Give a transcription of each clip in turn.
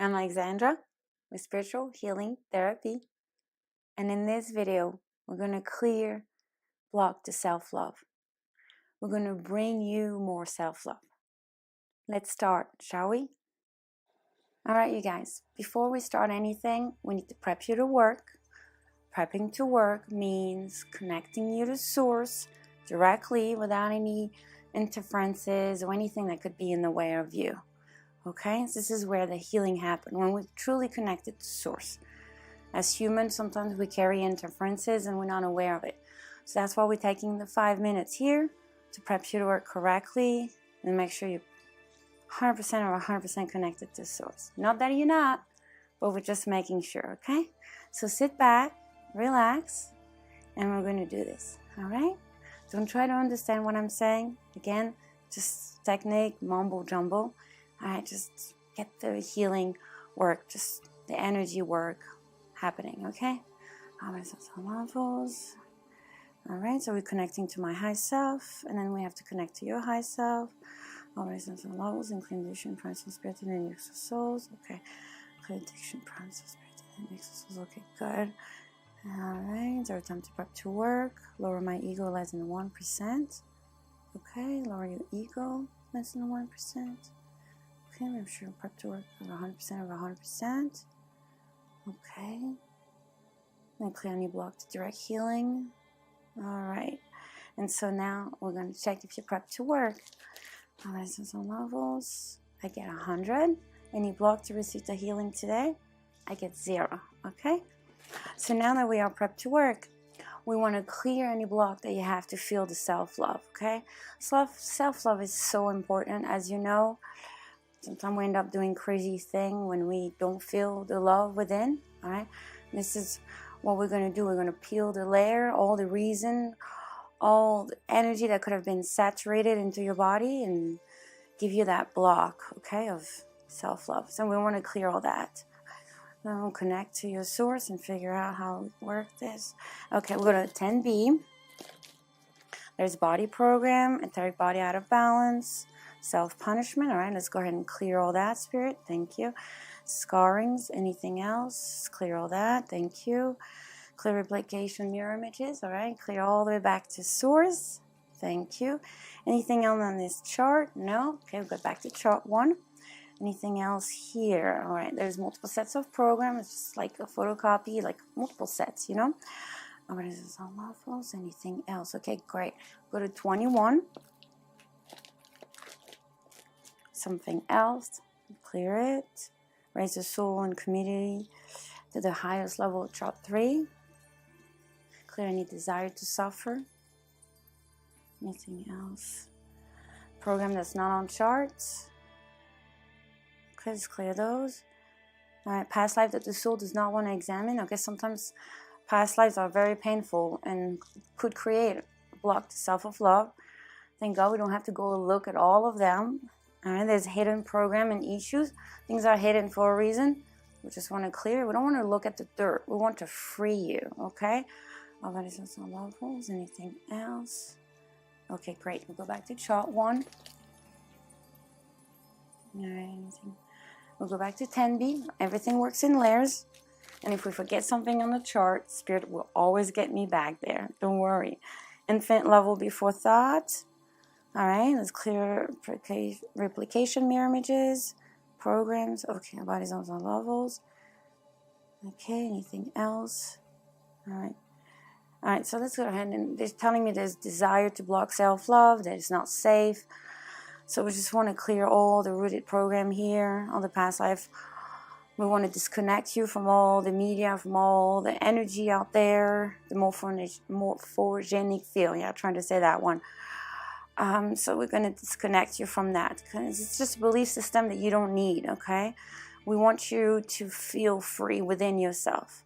I'm Alexandra with Spiritual Healing Therapy, and in this video we're going to clear block to self-love. We're going to bring you more self-love. Let's start, shall we? Alright, you guys, before we start anything, we need to prep you to work. Prepping to work means connecting you to source directly without any interferences or anything that could be in the way of you. Okay, so this is where the healing happens, when we're truly connected to source. As humans, sometimes we carry interferences and we're not aware of it. So that's why we're taking the 5 minutes here to prep you to work correctly and make sure you're 100% or 100% connected to source. Not that you're not, but we're just making sure, okay? So sit back, relax, and we're going to do this, all right? Don't try to understand what I'm saying. Again, just technique, mumble jumble. All right, just get the healing work, just the energy work happening, okay? Levels. All right, so we're connecting to my high self, and then we have to connect to your high self. Levels, inclination, primal spirit, and then mix of souls. Okay, inclination, primal spirit, and mix of souls. Okay, good. All right, it's our time to prep to work. Lower my ego less than 1%. Okay, lower your ego less than 1%. Okay, make sure you prep to work over 100% over 100%. Okay. And clear any block to direct healing. Alright. And so now we're going to check if you prep to work. Alright, so some levels. I get 100. Any block to receive the healing today? I get 0. Okay? So now that we are prepped to work, we want to clear any block that you have to feel the self-love. Okay? Self-love is so important, as you know. Sometimes we end up doing crazy things when we don't feel the love within. All right, this is what we're going to do. We're going to peel the layer, all the reason, all the energy that could have been saturated into your body, and give you that block, okay, of self-love. So we want to clear all that. Then we'll connect to your source and figure out how to work this. Okay, we're going to 10B. There's body program, etheric body out of balance. Self-punishment. All right, let's go ahead and clear all that, Spirit. Thank you. Scarrings, anything else? Clear all that. Thank you. Clear replication, mirror images. All right, clear all the way back to source. Thank you. Anything else on this chart? No. Okay, we'll go back to chart 1. Anything else here? All right, there's multiple sets of programs. It's just like a photocopy, like multiple sets, you know. All right, is this on levels? Anything else? Okay, great. Go to 21. Something else, clear it, raise the soul and community to the highest level of chart 3, clear any desire to suffer, anything else, program that's not on charts, okay, let's clear those. All right, past life that the soul does not want to examine. Okay, sometimes past lives are very painful and could create a block to self-love. Thank God we don't have to go look at all of them. All right, there's hidden program and issues. Things are hidden for a reason. We just want to clear. We don't want to look at the dirt. We want to free you, okay? All that is on levels. Anything else? Okay, great. We'll go back to chart 1. All right, anything? We'll go back to 10B. Everything works in layers. And if we forget something on the chart, Spirit will always get me back there. Don't worry. Infinite level before thought. All right, let's clear replication mirror images, programs. Okay, body zones on levels. Okay, anything else? All right, so let's go ahead and they're telling me there's desire to block self-love, that it's not safe. So we just want to clear all the rooted program here, all the past life. We want to disconnect you from all the media, from all the energy out there, the morphogenic field. Yeah, I'm trying to say that one. So we're going to disconnect you from that because it's just a belief system that you don't need, okay? We want you to feel free within yourself.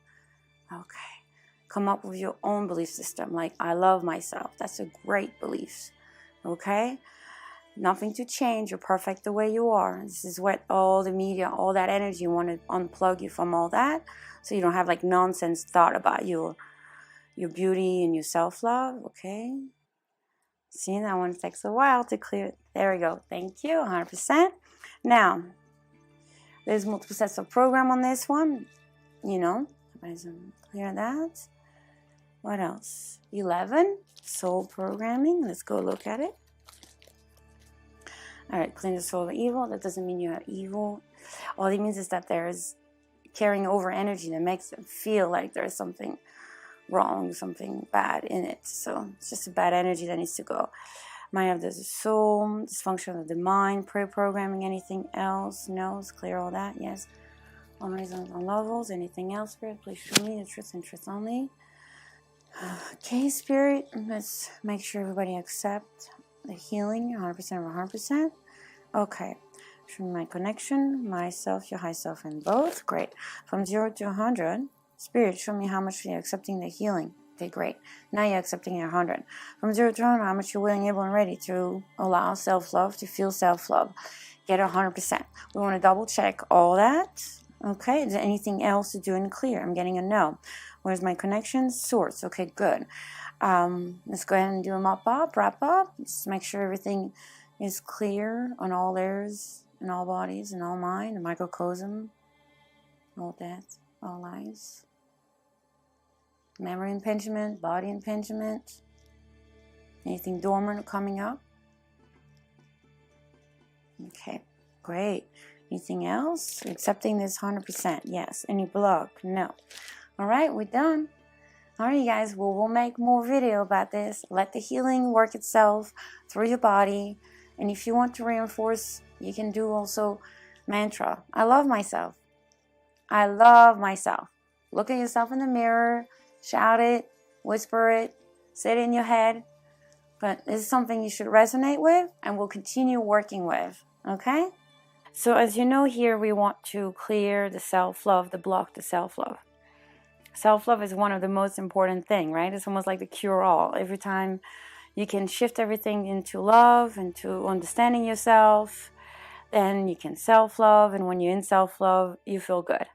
Okay. Come up with your own belief system, like I love myself. That's a great belief, okay? Nothing to change. You're perfect the way you are. This is what all the media, all that energy, want to unplug you from all that so you don't have like nonsense thought about your beauty and your self-love, okay? See, that one takes a while to clear. There we go. Thank you, 100%. Now, There's multiple sets of program on this one, you know. Clear that. What else? 11, soul programming. Let's go look at it. All right, clean the soul of evil. That doesn't mean you have evil. All it means is that there's carrying over energy that makes them feel like there's something wrong, something bad in it. So it's just a bad energy that needs to go. Might have the soul, dysfunction of the mind, pre-programming, anything else? No, let's clear all that. Yes. On horizontal levels. Anything else, Spirit? Please show me the truth and truth only. Okay, Spirit. Let's make sure everybody accept the healing 100% or 100%. Okay. Show me my connection, myself, your high self, and both. Great. From 0 to 100, Spirit, show me how much you're accepting the healing. Okay, great. Now you're accepting it 100. From 0 to 100, how much you're willing, able, and ready to allow self-love, to feel self-love. Get 100%. We want to double check all that. Okay, is there anything else to do and clear? I'm getting a no. Where's my connection? Source. Okay, good. Let's go ahead and do a mop-up, wrap-up. Just make sure everything is clear on all layers, in all bodies, in all mind, the microcosm, all death, all lives. Memory impingement, body impingement. Anything dormant coming up? Okay, great. Anything else? Accepting this 100%. Yes. Any block? No. All right, we're done. All right, you guys. Well, we'll make more video about this. Let the healing work itself through your body. And if you want to reinforce, you can do also mantra. I love myself. I love myself. Look at yourself in the mirror. Shout it. Whisper it. Say it in your head. But this is something you should resonate with and we'll continue working with. Okay? So as you know here, we want to clear the self-love, the block to self-love. Self-love is one of the most important things, right? It's almost like the cure-all. Every time you can shift everything into love, into understanding yourself, then you can self-love. And when you're in self-love, you feel good.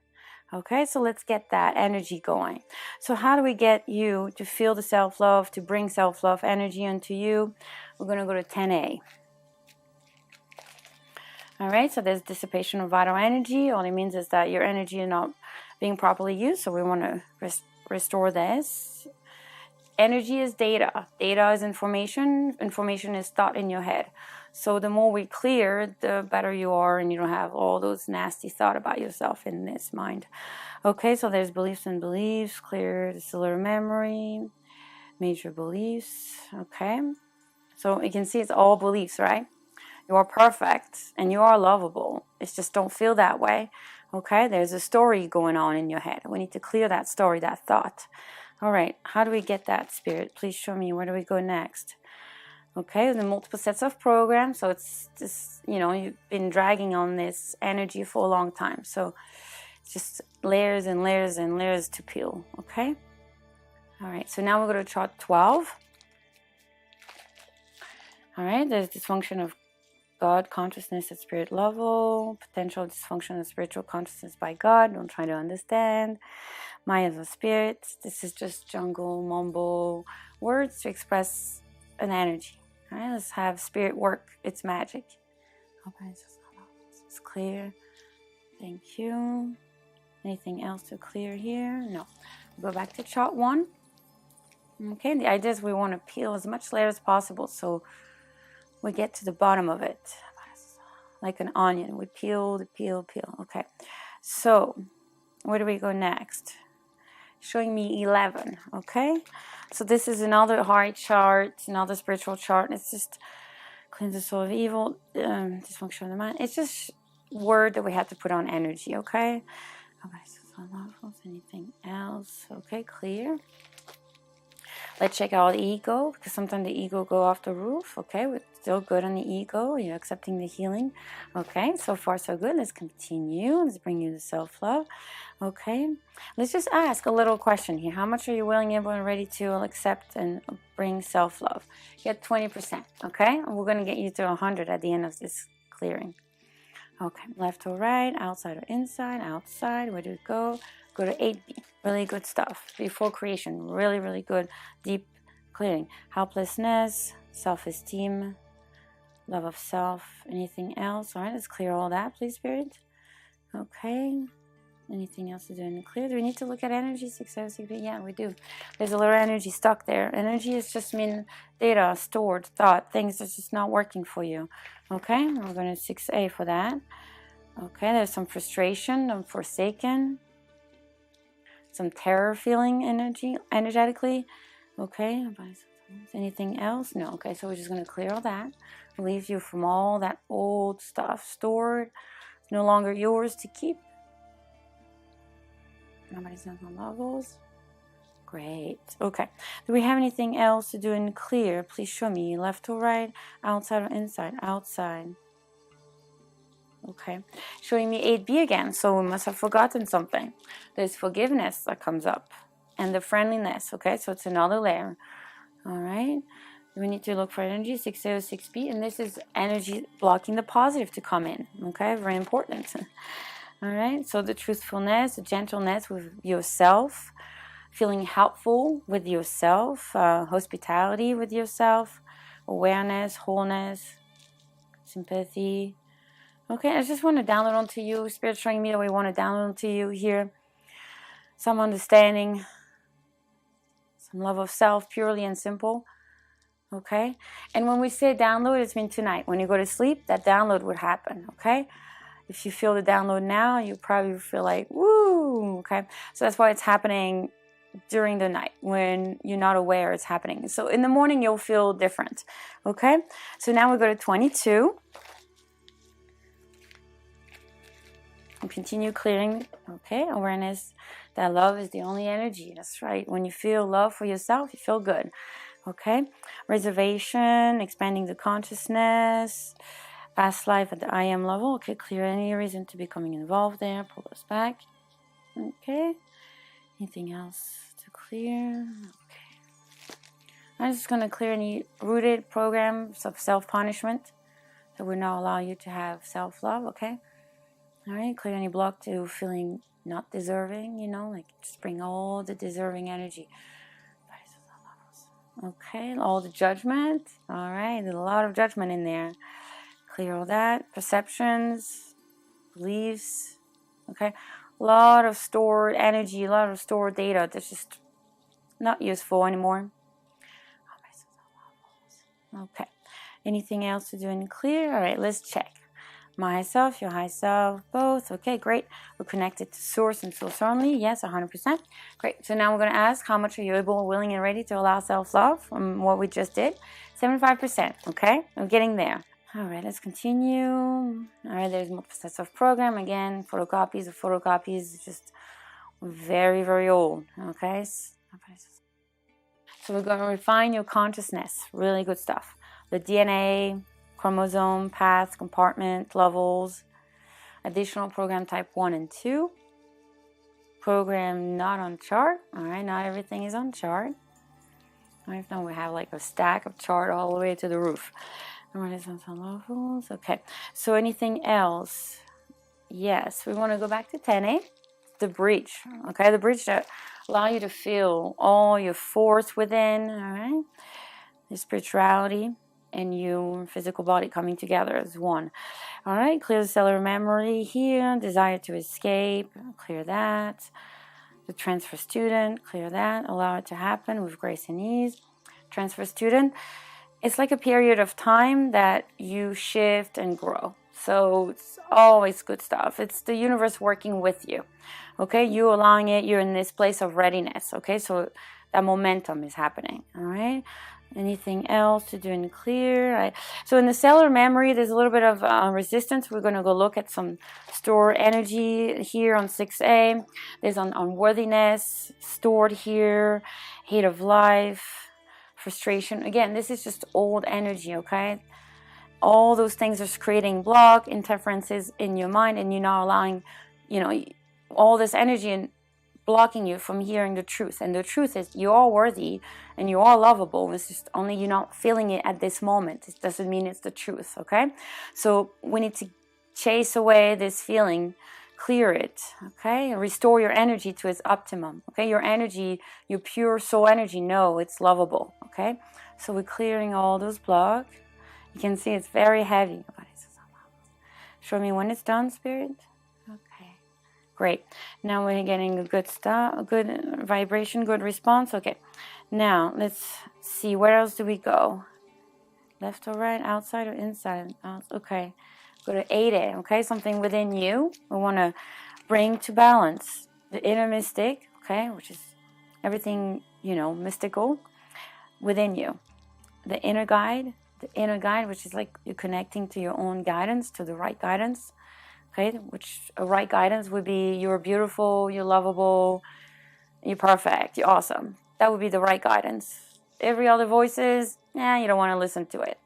Okay, so let's get that energy going. So how do we get you to feel the self-love, to bring self-love energy into you? We're going to go to 10A. All right, so there's dissipation of vital energy. All it means is that your energy is not being properly used, so we want to restore this. Energy is data. Data is information. Information is thought in your head. So the more we clear, the better you are, and you don't have all those nasty thoughts about yourself in this mind. Okay, so there's beliefs and beliefs. Clear the cellular memory. Major beliefs. Okay, so you can see it's all beliefs, right? You are perfect and you are lovable. It's just don't feel that way. Okay, there's a story going on in your head. We need to clear that story, that thought. All right, how do we get that, Spirit? Please show me. Where do we go next? Okay, the multiple sets of programs. So it's just, you know, you've been dragging on this energy for a long time. So it's just layers and layers and layers to peel. Okay. All right, so now we're going to chart 12. All right, there's dysfunction of God consciousness at spirit level, potential dysfunction of spiritual consciousness by God. Don't try to understand. Maya of spirit. This is just jungle, mumble words to express an energy. All right, let's have spirit work its magic. Okay, it's clear. Thank you. Anything else to clear here? No. Go back to chart 1. Okay, the idea is we want to peel as much layer as possible so we get to the bottom of it. Like an onion. We peel, peel. Okay. So, where do we go next? Showing me 11. Okay. So this is another heart chart, another spiritual chart. It's just cleanse the soul of evil, dysfunction of the mind. It's just word that we have to put on energy. Okay. Okay. So anything else? Okay. Clear. Let's check out the ego, because sometimes the ego go off the roof. Okay, we're still good on the ego. You're accepting the healing. Okay, so far so good. Let's continue. Let's bring you the self-love. Okay, let's just ask a little question here. How much are you willing, able, and ready to accept and bring self-love? Get 20%. Okay, and we're going to get you to 100 at the end of this clearing. Okay, left or right, outside or inside, outside. Where do we go? Go to 8B. Really good stuff. Before creation. Really, really good. Deep clearing. Helplessness, self-esteem, love of self. Anything else? All right, let's clear all that, please, Spirit. Okay. Anything else to do in the clear? Do we need to look at energy? 606? Yeah, we do. There's a little energy stuck there. Energy is just mean data, stored, thought, things that's just not working for you. Okay, we're going to 6A for that. Okay, there's some frustration, forsaken, some terror feeling energetically. Okay, anything else? No. Okay, so we're just going to clear all that. Relieve you from all that old stuff stored. It's no longer yours to keep. Nobody's on the levels. Great. Okay. Do we have anything else to do in clear? Please show me. Left or right? Outside or inside? Outside. Okay. Showing me 8B again. So we must have forgotten something. There's forgiveness that comes up. And the friendliness. Okay. So it's another layer. All right. We need to look for energy. 606B. And this is energy blocking the positive to come in. Okay. Very important. All right. So the truthfulness, the gentleness with yourself. Feeling helpful with yourself, hospitality with yourself, awareness, wholeness, sympathy. Okay, I just want to download onto you. Spirit showing me that we want to download onto you here. Some understanding, some love of self, purely and simple. Okay, and when we say download, it's mean tonight. When you go to sleep, that download would happen. Okay, if you feel the download now, you probably feel like, woo. Okay, so that's why it's happening during the night when you're not aware it's happening. So in the morning you'll feel different. Okay, so now we go to 22 and continue clearing. Okay, awareness that love is the only energy. That's right. When you feel love for yourself, you feel good. Okay, reservation, expanding the consciousness, past life at the I am level. Okay, clear any reason to becoming involved there. Pull us back. Okay, anything else to clear? Okay. I'm just going to clear any rooted programs of self-punishment that would not allow you to have self-love, okay? All right, clear any block to feeling not deserving, you know, like just bring all the deserving energy. Okay, all the judgment. All right, there's a lot of judgment in there. Clear all that. Perceptions, beliefs, okay? A lot of stored energy, a lot of stored data that's just not useful anymore. Okay. Anything else to do in clear? All right, let's check. My high self, your high self, both. Okay, great. We're connected to source and source only. Yes, 100%. Great. So now we're going to ask, how much are you able, willing, and ready to allow self-love from what we just did? 75%. Okay, we're getting there. All right, let's continue. All right, there's more sets of program. Again, photocopies of photocopies. Just very, very old. Okay. So we're going to refine your consciousness. Really good stuff. The DNA, chromosome, path, compartment, levels, additional program type 1 and 2. Program not on chart. All right, not everything is on chart. All right, now we have like a stack of chart all the way to the roof. All right, levels. Okay, so anything else? Yes, we want to go back to 10A. The bridge. Okay, the bridge that allow you to feel all your force within. All right, your spirituality and your physical body coming together as one. All right, clear the cellular memory here, desire to escape, clear that. The transfer student, clear that, allow it to happen with grace and ease. Transfer student, it's like a period of time that you shift and grow. So it's always good stuff. It's the universe working with you. Okay, you allowing it, you're in this place of readiness. Okay, so that momentum is happening. All right. Anything else to do in clear? Right. So in the cellular memory, there's a little bit of resistance. We're going to go look at some stored energy here on 6A. There's unworthiness stored here, hate of life, frustration. Again, this is just old energy, okay? All those things are creating block, interferences in your mind, and you're not allowing, you know, all this energy and blocking you from hearing the truth. And the truth is you are worthy and you are lovable. It's just only you're not feeling it at this moment. It doesn't mean it's the truth, okay? So we need to chase away this feeling, clear it, okay? Restore your energy to its optimum, okay? Your energy, your pure soul energy, no, it's lovable, okay? So we're clearing all those blocks. You can see it's very heavy. Show me when it's done, Spirit. Okay. great. Now we're getting a good start, a good vibration, good response. Okay, now let's see, where else do we go? Left or right, outside or inside? Okay, go to 8A, okay? Something within you we want to bring to balance. The inner mystic, okay, which is everything, you know, mystical within you. The inner guide, which is like you're connecting to your own guidance, to the right guidance, okay? Which a right guidance would be you're beautiful, you're lovable, you're perfect, you're awesome. That would be the right guidance. Every other voices, you don't want to listen to it.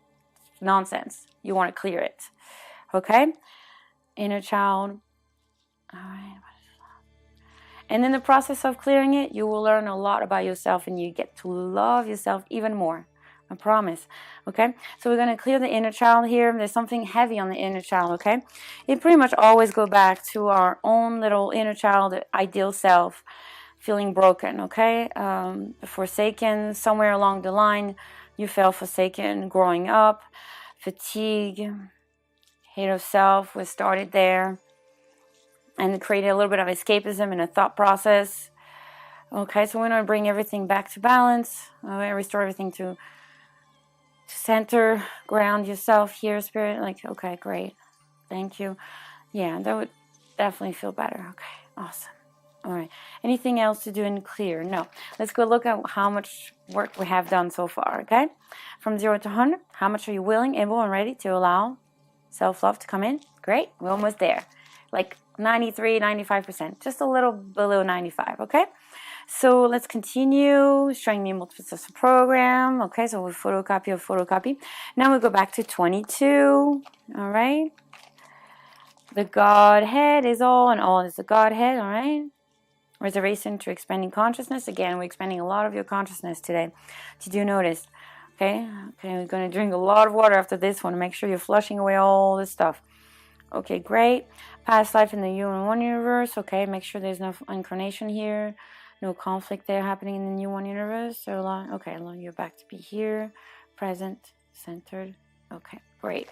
Nonsense. You want to clear it. Okay? Inner child. All right. And in the process of clearing it, you will learn a lot about yourself and you get to love yourself even more. I promise. Okay? So we're going to clear the inner child here. There's something heavy on the inner child, okay? It pretty much always go back to our own little inner child, ideal self, feeling broken, okay? Forsaken, somewhere along the line, you felt forsaken growing up. Fatigue, hate of self was started there. And it created a little bit of escapism in a thought process. Okay, so we're going to bring everything back to balance. Restore everything to center, ground yourself here, spirit. Like, okay, great. Thank you. Yeah, that would definitely feel better. Okay, awesome. All right. Anything else to do and clear? No. Let's go look at how much work we have done so far, okay? From 0 to 100, how much are you willing, able, and ready to allow self-love to come in? Great. We're almost there. Like 93, 95%. Just a little below 95, okay? So let's continue. Showing me multiple steps of program. Okay, so we photocopy. Now we go back to 22. All right. The Godhead is all, and all is the Godhead. All right. Reservation to expanding consciousness. Again, we're expanding a lot of your consciousness today. Did you notice? Okay, we're going to drink a lot of water after this one. Make sure you're flushing away all this stuff. Okay, great. Past life in the U1 universe. Okay, make sure there's no incarnation here. No conflict there happening in the new one universe. So, okay, you're back to be here. Present, centered. Okay, great.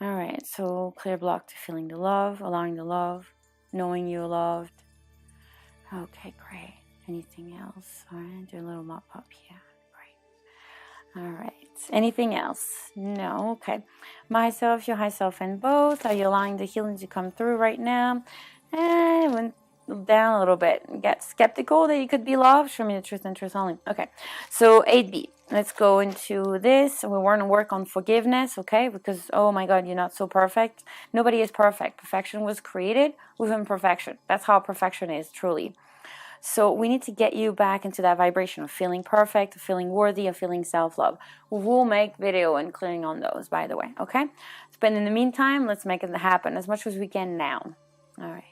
All right, so clear block to feeling the love, allowing the love, knowing you're loved. Okay, great. Anything else? All right, do a little mop up here. Great. All right. Anything else? No. Okay. Myself, your high self, and both. Are you allowing the healing to come through right now? And went down a little bit. Get skeptical that you could be loved. Show me the truth and truth only. Okay. So 8B. Let's go into this. We want to work on forgiveness, okay? Because, oh my God, you're not so perfect. Nobody is perfect. Perfection was created with imperfection. That's how perfection is, truly. So we need to get you back into that vibration of feeling perfect, of feeling worthy, of feeling self-love. We'll make video and clearing on those, by the way, okay? But in the meantime, let's make it happen as much as we can now. All right.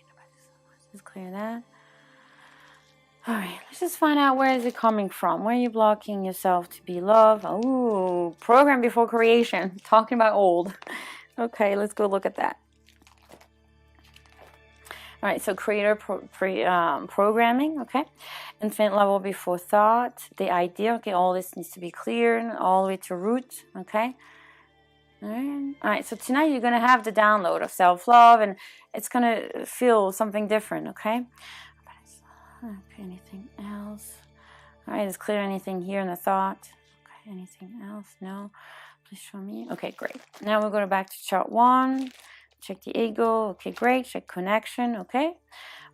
Let's just clear that. All right, let's just find out where is it coming from. Where are you blocking yourself to be loved? Oh, program before creation. Talking about old. Okay, let's go look at that. All right, so creator programming, okay. Infinite level before thought, the idea, okay, all this needs to be cleared all the way to root, okay. All right, so tonight you're going to have the download of self-love, and it's going to feel something different, okay. Okay, anything else? All right, is clear anything here in the thought? Okay, anything else? No? Please show me. Okay, great. Now we're going back to chart 1. Check the ego. Okay, great. Check connection. Okay.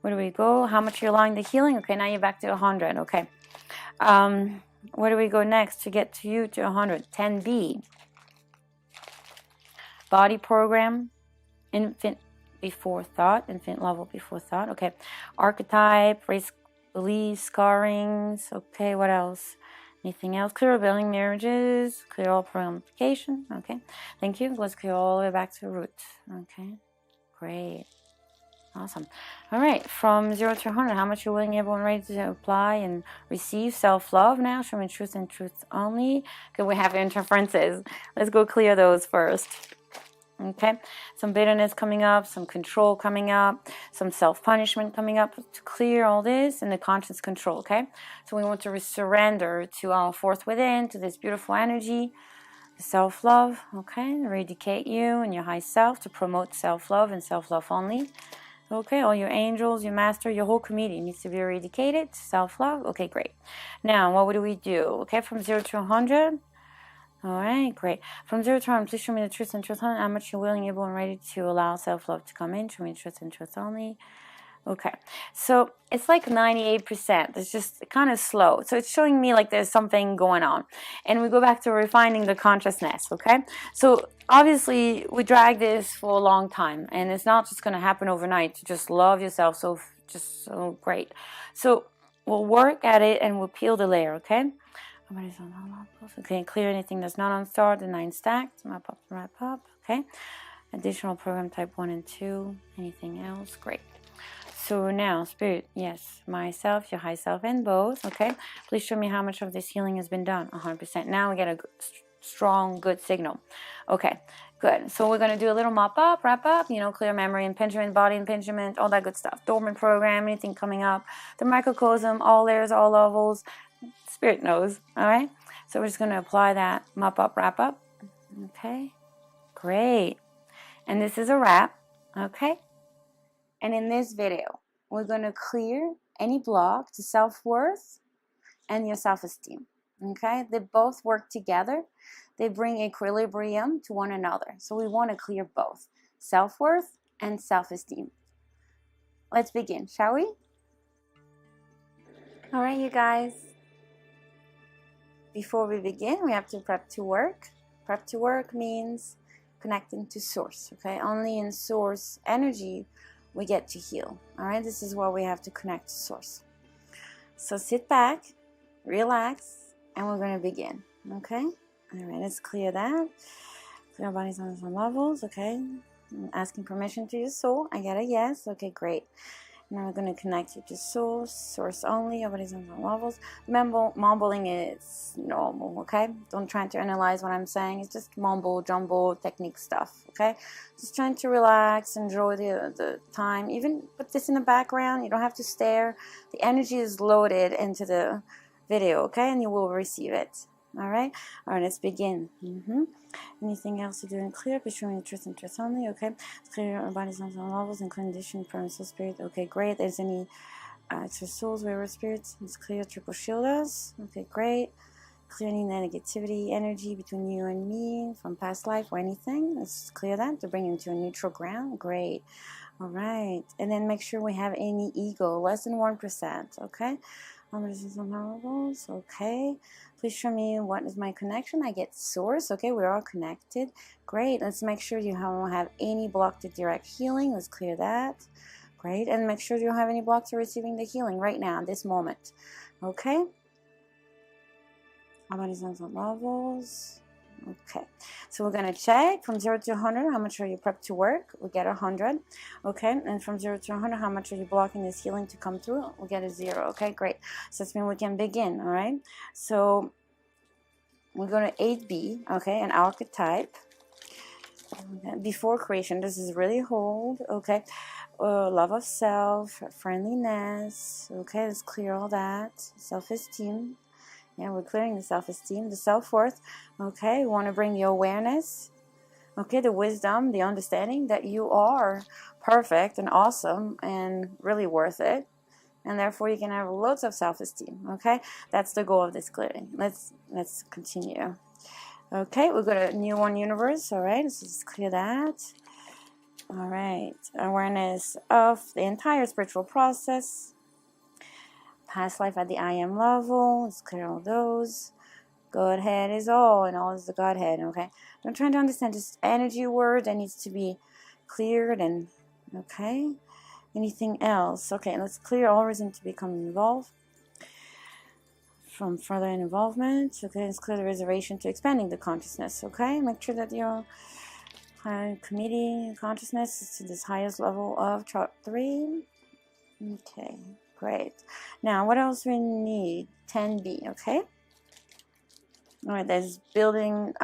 Where do we go? How much you're allowing the healing? Okay, now you're back to 100. Okay. Where do we go next to get to you to 100? 10B. Body program. Infinite before thought. Infinite level before thought. Okay. Archetype. Race, beliefs, scarrings. Okay, what else? Anything else? Clear building marriages. Clear all application. Okay. Thank you. Let's clear all the way back to root. Okay. Great. Awesome. All right. From 0 to 100, how much you're willing, able, and ready to apply and receive self-love now? Show me truth and truth only. Okay, we have interferences. Let's go clear those first. Okay, some bitterness coming up, some control coming up, some self-punishment coming up to clear all this and the conscious control, okay? So we want to surrender to our force within, to this beautiful energy, self-love, okay? Eradicate you and your high self to promote self-love and self-love only. Okay, all your angels, your master, your whole community needs to be eradicated. Self-love. Okay, great. Now, what do we do? Okay, from 0 to 100. All right, great. From 0 to 100, please show me the truth and truth only. How much you're willing, able, and ready to allow self-love to come in. Show me the truth and truth only. Okay, so it's like 98%. It's just kind of slow. So it's showing me like there's something going on. And we go back to refining the consciousness, okay? So obviously we drag this for a long time, and it's not just going to happen overnight to just love yourself so great. So we'll work at it and we'll peel the layer, okay? Okay, clear anything that's not on star, the 9 stacked, wrap up, okay? Additional program type 1 and 2, anything else? Great. So now, Spirit, yes, myself, your high self, and both, okay? Please show me how much of this healing has been done. 100%. Now we get a strong, good signal. Okay, good. So we're going to do a little mop up, wrap up, you know, clear memory, impingement, body impingement, all that good stuff. Dormant program, anything coming up. The microcosm, all layers, all levels. Spirit knows, all right? So we're just going to apply that mop up, wrap up. Okay, great. And this is a wrap, okay? And in this video, we're going to clear any block to self-worth and your self-esteem, okay? They both work together. They bring equilibrium to one another. So we want to clear both self-worth and self-esteem. Let's begin, shall we? All right, you guys. Before we begin, we have to prep to work. Prep to work means connecting to source, okay? Only in source energy we get to heal. All right, this is where we have to connect to source. So sit back, relax, and we're going to begin. Okay, all right, let's clear that. Clear our bodies on some levels. Okay, I'm asking permission to your soul. I get a yes. Okay, great. Now we're going to connect you to source only. Your bodies on some levels. Remember, mumbling is normal. Okay, don't try to analyze what I'm saying. It's just mumble jumble technique stuff. Okay, just trying to relax, enjoy the time. Even put this in the background. You don't have to stare. The energy is loaded into the video. Okay, and you will receive it. All right, let's begin. Anything else to do and clear? Be showing the truth and truth only. Okay, let's clear our bodies on some levels and condition, promise of spirit. Okay, great. There's any extra souls, wayward spirits. Let's clear triple shield us. Okay, great. Clear any negativity, energy between you and me from past life or anything. Let's clear that to bring you to a neutral ground. Great. All right, and then make sure we have any ego, less than 1%. Okay. Okay, please show me what is my connection. I get source. Okay, we're all connected. Great. Let's make sure you don't have any block to direct healing. Let's clear that. Great. And make sure you don't have any block to receiving the healing right now, this moment. Okay. How about these levels? Okay, so we're going to check from 0 to 100, how much are you prepped to work? We get 100. Okay, and from 0 to 100, how much are you blocking this healing to come through? We'll get a 0. Okay, great. So that means we can begin, all right? So we're going to 8B, okay, an archetype. Before creation, this is really hold, okay? Love of self, friendliness, okay, let's clear all that. Self-esteem. Yeah, we're clearing the self-esteem, the self-worth. Okay, we want to bring the awareness, okay, the wisdom, the understanding that you are perfect and awesome and really worth it. And therefore, you can have loads of self-esteem, okay? That's the goal of this clearing. Let's continue. Okay, we've got a new one universe, all right? Let's just clear that. All right, awareness of the entire spiritual process. Past life at the I am level. Let's clear all those. Godhead is all, and all is the Godhead, okay? I'm trying to understand this energy word that needs to be cleared, and, okay? Anything else? Okay, let's clear all reason to become involved from further involvement. Okay, let's clear the reservation to expanding the consciousness, okay? Make sure that your committee consciousness is to this highest level of chart 3. Okay. Great. Now, what else we need? 10B, okay? All right, there's rebuilding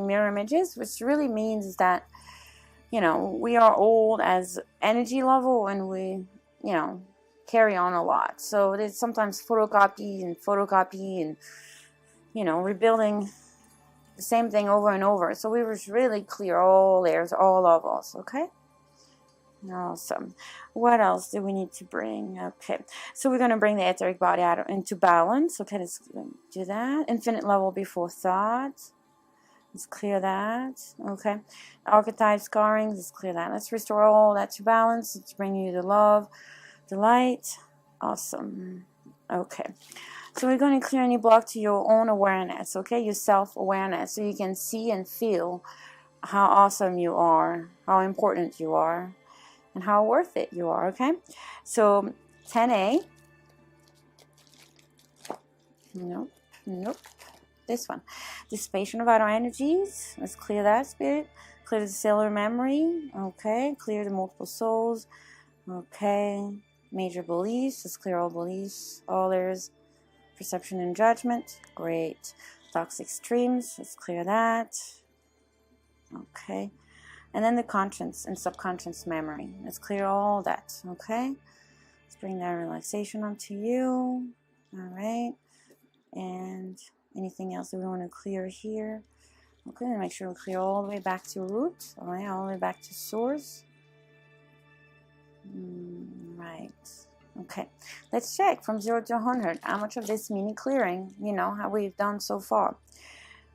mirror images, which really means that, you know, we are old as energy level and we, you know, carry on a lot. So there's sometimes photocopy and, you know, rebuilding the same thing over and over. So we was really clear all layers, all levels, okay? Awesome. What else do we need to bring? Okay, so we're going to bring the etheric body out into balance. Okay, let's do that. Infinite level before thought. Let's clear that. Okay, archetype scarring. Let's clear that. Let's restore all that to balance. Let's bring you the love, the light. Awesome. Okay, so we're going to clear any block to your own awareness. Okay, your self-awareness, so you can see and feel how awesome you are, how important you are, and how worth it you are. Okay, so 10A. Nope, nope. This one, dissipation of vital energies. Let's clear that, spirit. Clear the cellular memory. Okay, clear the multiple souls. Okay, major beliefs. Let's clear all beliefs, all layers, perception and judgment. Great. Toxic streams. Let's clear that. Okay. And then the conscious and subconscious memory. Let's clear all that. Okay. Let's bring that relaxation onto you. All right. And anything else that we want to clear here? Okay. And make sure we clear all the way back to root. All right. All the way back to source. Right. Okay. Let's check from 0 to 100. How much of this mini clearing, you know, how we've done so far.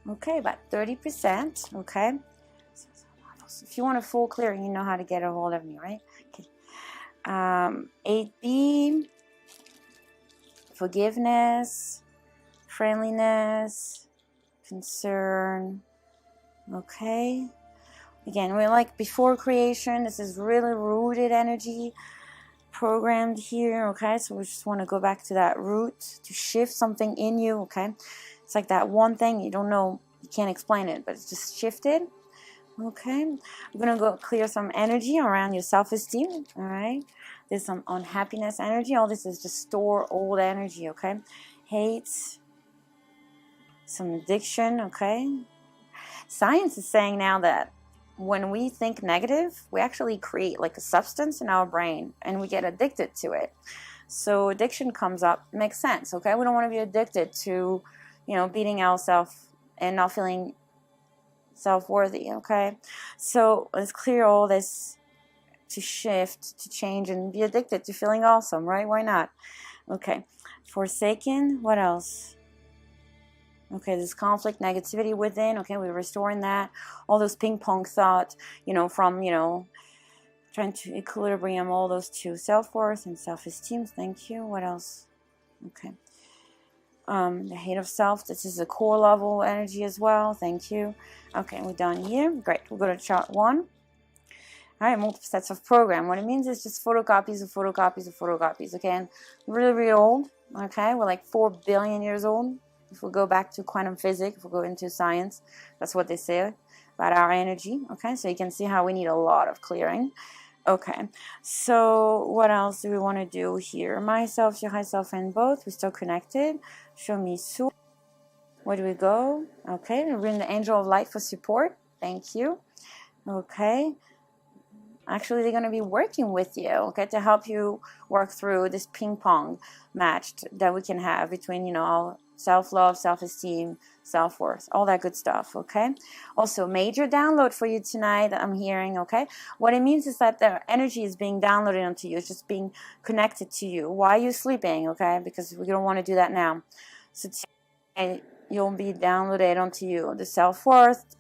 Okay. About 30%. Okay. If you want a full clearing, you know how to get a hold of me, right? Okay. 8B, forgiveness, friendliness, concern. Okay. Again, we're like before creation. This is really rooted energy programmed here. Okay. So we just want to go back to that root to shift something in you. Okay. It's like that one thing you don't know, you can't explain it, but it's just shifted. Okay, we're gonna go clear some energy around your self-esteem. All right, there's some unhappiness energy. All this is just store old energy. Okay, hate, some addiction. Okay, science is saying now that when we think negative, we actually create like a substance in our brain and we get addicted to it. So addiction comes up, makes sense. Okay, we don't want to be addicted to, you know, beating ourselves and not feeling self-worthy. Okay, so let's clear all this to shift, to change, and be addicted to feeling awesome, right? Why not? Okay, forsaken. What else? Okay, this conflict, negativity within. Okay, we're restoring that. All those ping pong thoughts, you know, from, you know, trying to equilibrium all those two, self-worth and self-esteem. Thank you. What else? Okay, the hate of self. This is a core level energy as well. Thank you. Okay, we're done here. Great. We'll go to chart 1. All right, multiple sets of program. What it means is just photocopies of photocopies of photocopies. Okay, and really, really old. Okay, we're like 4 billion years old. If we go back to quantum physics, if we go into science, that's what they say about our energy. Okay, so you can see how we need a lot of clearing. Okay, so what else do we want to do here? Myself, your high self, and both. We're still connected. Show me source. Where do we go? Okay, we bring the angel of light for support. Thank you. Okay. Actually, they're going to be working with you, okay, to help you work through this ping pong match that we can have between, you know, all self-love, self-esteem, self-worth, all that good stuff, okay? Also, major download for you tonight that I'm hearing, okay? What it means is that the energy is being downloaded onto you. It's just being connected to you while you're sleeping, okay? Because we don't want to do that now. So tonight, you'll be downloaded onto you. The self-worth,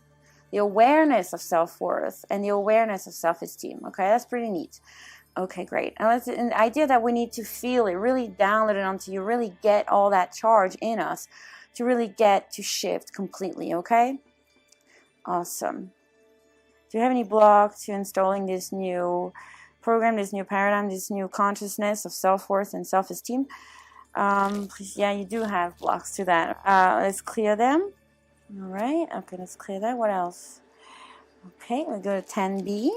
the awareness of self-worth, and the awareness of self-esteem. Okay, that's pretty neat. Okay, great. And it's an idea that we need to feel it, really download it onto you, really get all that charge in us to really get to shift completely, okay? Awesome. Do you have any block to installing this new program, this new paradigm, this new consciousness of self-worth and self-esteem? Please, yeah, you do have blocks to that. Let's clear them. All right, okay, let's clear that. What else? Okay, we go to 10B.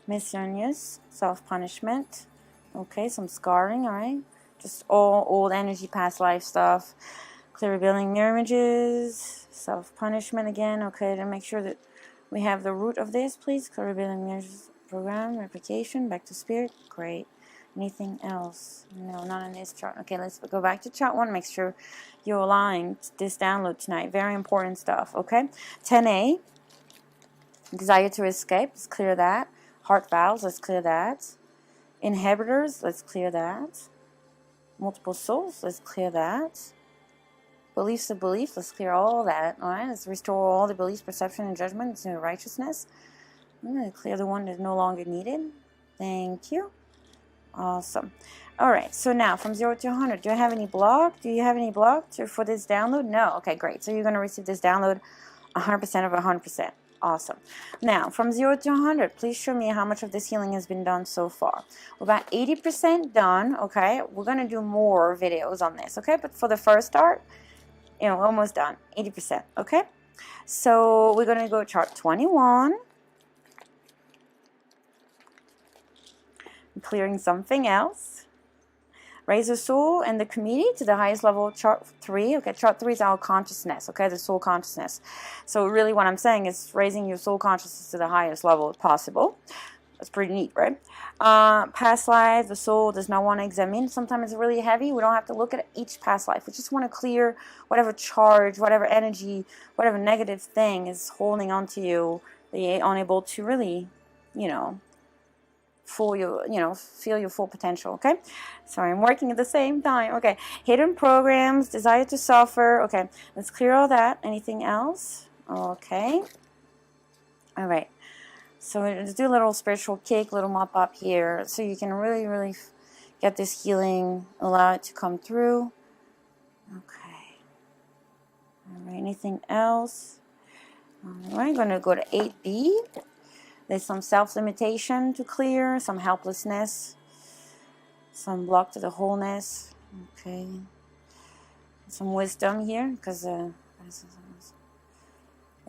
Miscellaneous, self-punishment. Okay, some scarring, all right. Just all old energy, past life stuff. Clear revealing mirror images. Self-punishment again. Okay, to make sure that we have the root of this, please. Clear revealing mirrors program, replication, back to spirit. Great. Anything else? No, not in this chart. Okay, let's go back to chart 1. Make sure you're aligned this download tonight. Very important stuff, okay? 10A, desire to escape. Let's clear that. Heart valves, let's clear that. Inhibitors, let's clear that. Multiple souls, let's clear that. Beliefs of belief, let's clear all that. Alright, let's restore all the beliefs, perception, and judgment to righteousness. I'm going to clear the one that's no longer needed. Thank you. Awesome. Alright, so now from 0 to 100, do you have any block? Do you have any block for this download? No? Okay, great. So you're going to receive this download 100% of 100%. Awesome. Now, from 0 to 100, please show me how much of this healing has been done so far. We're about 80% done, okay? We're going to do more videos on this, okay? But for the first start, you know, almost done. 80%, okay? So we're going to go chart 21. I'm clearing something else. Raise the soul and the community to the highest level of chart 3. Okay, chart 3 is our consciousness, okay, the soul consciousness. So really what I'm saying is raising your soul consciousness to the highest level possible. That's pretty neat, right? Past life, the soul does not want to examine. Sometimes it's really heavy. We don't have to look at each past life. We just want to clear whatever charge, whatever energy, whatever negative thing is holding on to you that you're unable to really, you know, feel your full potential. Okay, sorry, I'm working at the same time. Okay, hidden programs, desire to suffer. Okay, let's clear all that. Anything else? Okay, all right, so let's do a little spiritual kick, little mop up here, so you can really get this healing, allow it to come through. Okay, all right, anything else? All right, I'm going to go to 8B. There's some self-limitation to clear, some helplessness, some block to the wholeness. Okay. Some wisdom here, because it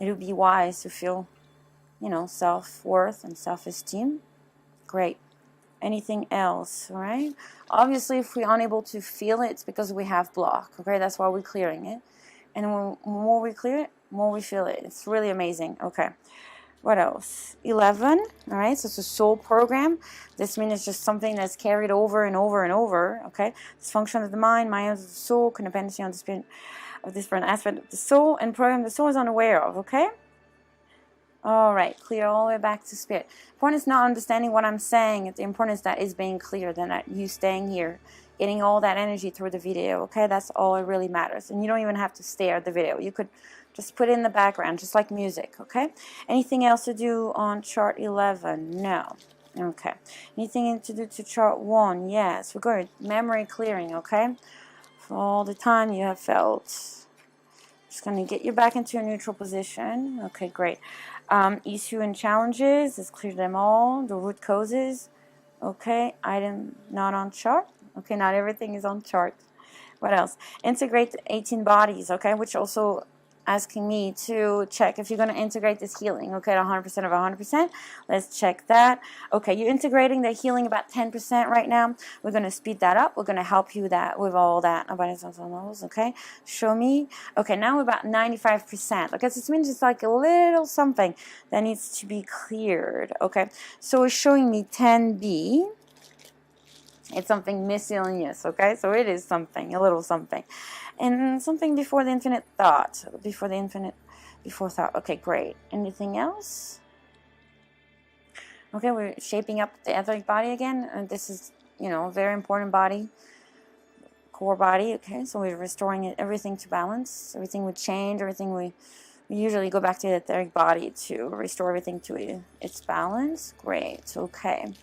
would be wise to feel, you know, self-worth and self-esteem. Great. Anything else, all right? Obviously, if we're unable to feel it, it's because we have block, okay? That's why we're clearing it. And the more we clear it, more we feel it. It's really amazing. Okay. What else? 11, all right, so it's a soul program. This means it's just something that's carried over and over and over, okay? Dysfunction of the mind of the soul, codependency on the spirit of different aspect of the soul, and program the soul is unaware of, okay? All right, clear all the way back to spirit. The point is not understanding what I'm saying. The importance that is being cleared and that you staying here, getting all that energy through the video, okay? That's all it really matters. And you don't even have to stare at the video. You could just put it in the background, just like music, okay? Anything else to do on chart 11? No. Okay. Anything to do to chart 1? Yes. We're good. Memory clearing, okay? For all the time you have felt. Just going to get you back into a neutral position. Okay, great. Issue and challenges. Let's clear them all. The root causes. Okay. Item not on chart. Okay, not everything is on chart. What else? Integrate the 18 bodies, okay? Which also asking me to check if you're going to integrate this healing, okay, at 100% of 100%. Let's check that. Okay, you're integrating the healing about 10% right now. We're going to speed that up. We're going to help you that with all that. Okay, show me. Okay, now we're about 95%. Okay, so this means it's like a little something that needs to be cleared. Okay, so it's showing me 10B. It's something miscellaneous, okay? So it is something, a little something. And something before the infinite thought. Before thought. Okay, great. Anything else? Okay, we're shaping up the etheric body again. And this is, you know, a very important body. Core body, okay? So we're restoring it, everything to balance. Everything would change. Everything we usually go back to the etheric body to restore everything to its balance. Great, okay.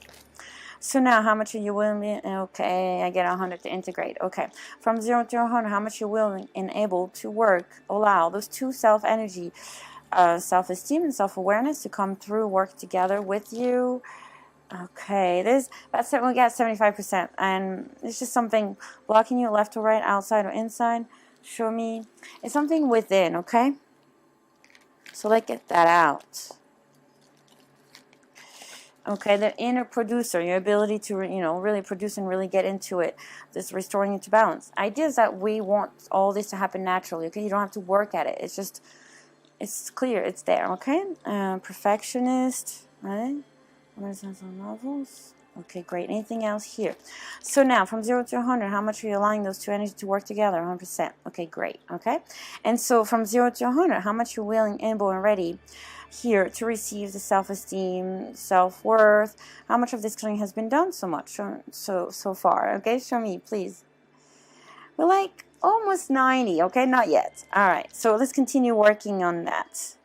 So now, how much are you willing? Okay, I get 100 to integrate. Okay, from 0 to 100, how much you're willing and able to work, allow those two self-energy, self-esteem and self-awareness to come through, work together with you. Okay, that's it. We got 75%, and it's just something blocking you left or right, outside or inside. Show me. It's something within. Okay, so let's get that out. Okay, the inner producer, your ability to, you know, really produce and really get into it. This restoring into balance. Idea is that we want all this to happen naturally, okay? You don't have to work at it. It's just, it's clear, it's there, okay? Perfectionist, right? Levels. Okay, great. Anything else here? So now, from 0 to 100, how much are you allowing those two energies to work together? 100%. Okay, great. Okay? And so, from 0 to 100, how much you're willing, able, and ready here to receive the self-esteem, self-worth. How much of this clearing has been done so far? Okay, show me, please. We're like almost 90, okay? Not yet. All right, so let's continue working on that.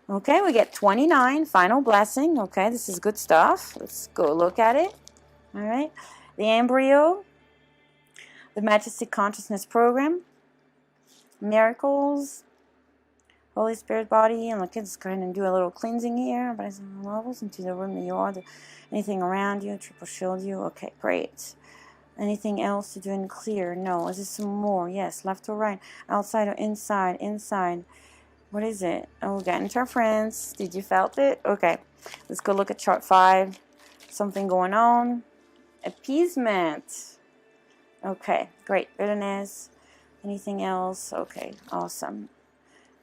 Okay, we get 29, final blessing. Okay, this is good stuff. Let's go look at it. All right, the embryo, the Majestic Consciousness Program, miracles, Holy Spirit body, and look, let's go ahead and do a little cleansing here. Levels into the room that you are, anything around you, triple shield you. Okay, great. Anything else to do and clear? No. Is there some more? Yes. Left or right? Outside or inside? Inside. What is it? Oh, we got interference. Did you felt it? Okay. Let's go look at chart 5. Something going on. Appeasement. Okay. Great. Bitterness. Anything else? Okay. Awesome.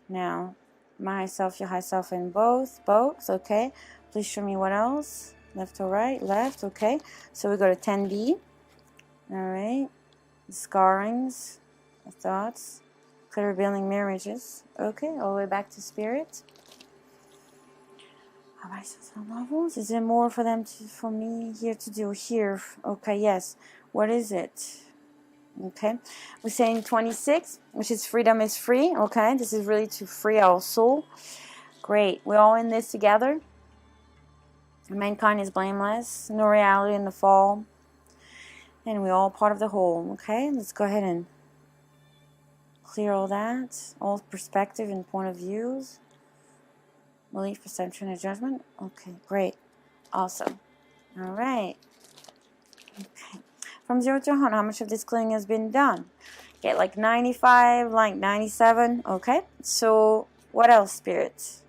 Now, my high self, your high self, and both. Okay. Please show me what else. Left or right? Left. Okay. So we go to 10B. All right. Scarrings. Thoughts. Clear revealing marriages. Okay. All the way back to spirit. All right. So some levels. Is there more for them for me here to do here? Okay. Yes. What is it? Okay, we're saying 26, which is freedom is free. Okay, this is really to free our soul. Great, we're all in this together. Mankind is blameless, no reality in the fall, and we're all part of the whole. Okay, let's go ahead and clear all that, all perspective and point of views, belief, perception, and judgment. Okay, great, awesome. All right. Okay. From 0 to 100, how much of this clearing has been done? Okay, like 95, like 97. Okay, so what else, Spirit?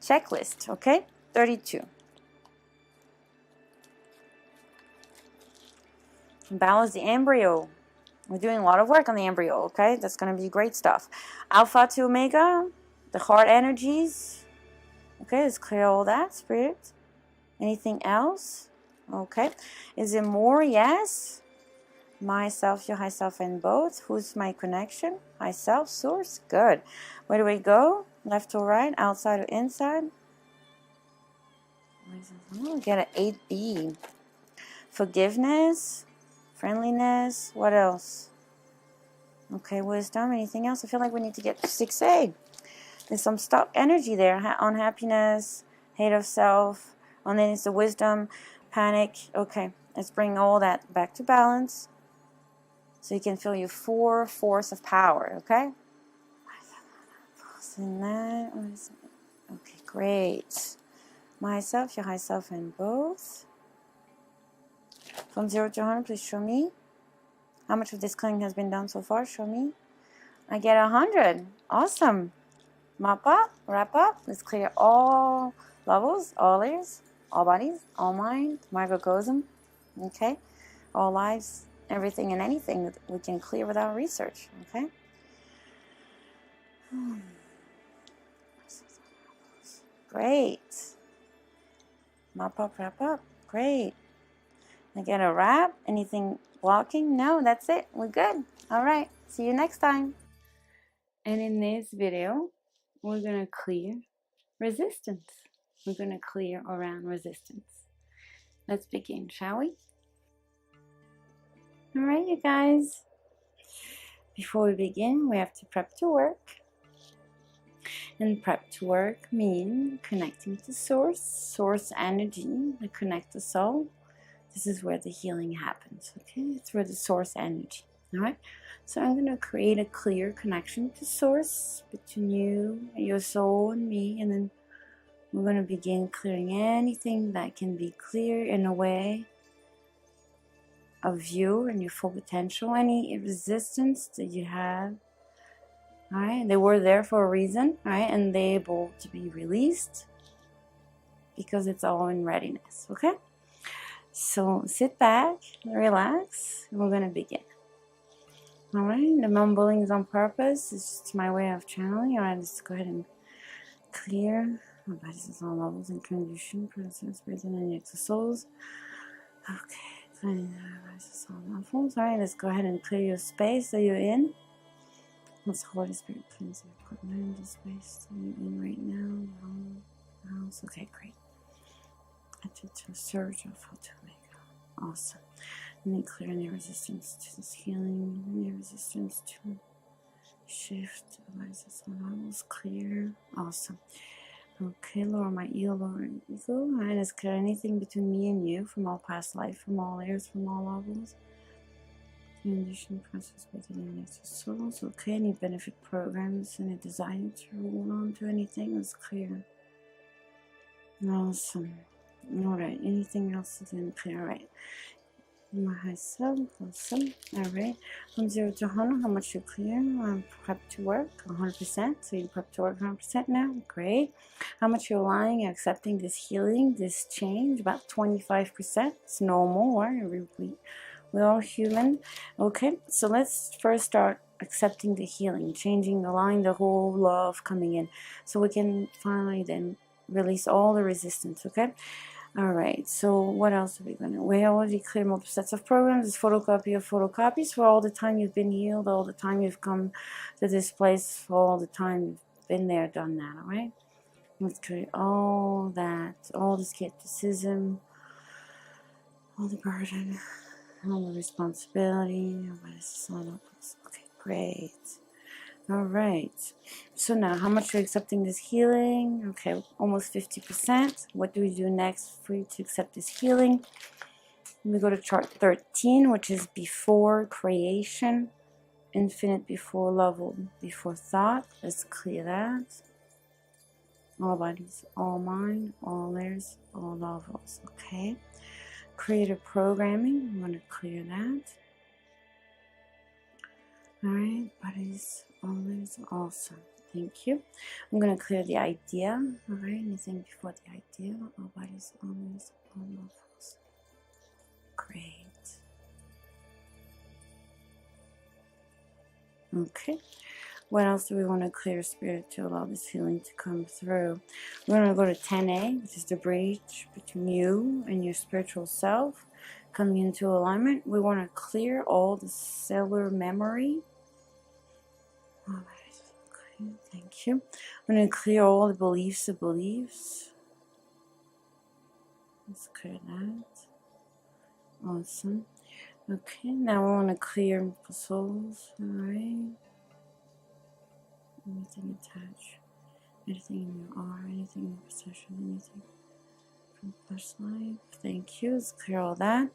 Checklist. Okay, 32. Balance the embryo. We're doing a lot of work on the embryo. Okay, that's going to be great stuff. Alpha to Omega, the heart energies. Okay, let's clear all that, Spirit. Anything else? Okay, is there more? Yes. Myself, your high self, and both. Who's my connection? High self, source. Good. Where do we go? Left or right? Outside or inside? Oh, get an 8B. Forgiveness, friendliness. What else? Okay, wisdom. Anything else? I feel like we need to get to 6A. There's some stuck energy there. Unhappiness, hate of self. And then it's the wisdom, panic. Okay, let's bring all that back to balance. So you can feel your 4 force of power, okay? Okay, great. Myself, your high self, and both. From 0 to 100, please show me. How much of this clearing has been done so far? Show me. I get 100. Awesome. Mop up, wrap up. Let's clear all levels, all layers, all bodies, all mind, microcosm. Okay? All lives. Everything and anything that we can clear without research, okay? Great. Mop up, wrap up. Great. I get a wrap. Anything blocking? No, that's it. We're good. All right. See you next time. And in this video, we're going to clear resistance. We're going to clear around resistance. Let's begin, shall we? All right, you guys. Before we begin, we have to prep to work. And prep to work means connecting to source energy that connects the soul. This is where the healing happens, okay? It's where the source energy, all right? So I'm going to create a clear connection to source between you, your soul, and me. And then we're going to begin clearing anything that can be clear in a way of you and your full potential, any resistance that you have. All right, they were there for a reason, all right, and they're able to be released because it's all in readiness, okay? So sit back, relax, and we're going to begin. All right, the mumbling is on purpose. It's just my way of channeling. All right, let's go ahead and clear. My body's is all levels and condition, presence, breathing, and exo souls. Okay. All right, let's go ahead and clear your space that you're in. Let's Holy Spirit cleanse your equipment, the space that you're in right now, your house. Okay, great. Enter to a surge of how to make it. Awesome. And then clear any resistance to this healing, any resistance to shift. Devices and levels clear. Awesome. Okay, lower my ego, lower ego. And let's clear anything between me and you from all past life, from all layers, from all levels. Condition process within the next souls. Okay, any benefit programs, any desire to hold on to anything is clear. Awesome. Alright, anything else that didn't clear? Alright. My high self, awesome. Alright. From 0 to 100, how much you clear? I'm prepped to work 100%. So you're prepped to work 100% now. Great. How much you're lying, accepting this healing, this change? About 25%. It's normal, right? We're all human. Okay, so let's first start accepting the healing, changing the line, the whole love coming in, so we can finally then release all the resistance. Okay. All right, so what else are we gonna? We already cleared multiple sets of programs. It's photocopy of photocopies for all the time you've been healed, all the time you've come to this place, for all the time you've been there, done that. All right, let's clear all that, all the skepticism, all the burden, all the responsibility. Okay, great. All right. So now, how much are you accepting this healing? Okay, almost 50%. What do we do next for you to accept this healing? We go to chart 13, which is before creation, infinite before level, before thought. Let's clear that. All bodies, all mind, all layers, all levels. Okay. Creative programming. I'm going to clear that. Alright, bodies, all layers, awesome. Thank you. I'm going to clear the idea. Alright, anything before the idea. All bodies, all layers, all levels. Great. Okay. What else do we want to clear, Spirit, to allow this healing to come through? We're going to go to 10A, which is the breach between you and your spiritual self. Coming into alignment, we want to clear all the cellular memory. All right. Okay, thank you. I'm going to clear all the beliefs of beliefs. Let's clear that. Awesome. Okay, now we want to clear the souls. All right. Anything attached. Anything in your aura, anything in your possession, anything from past life. Thank you. Let's clear all that.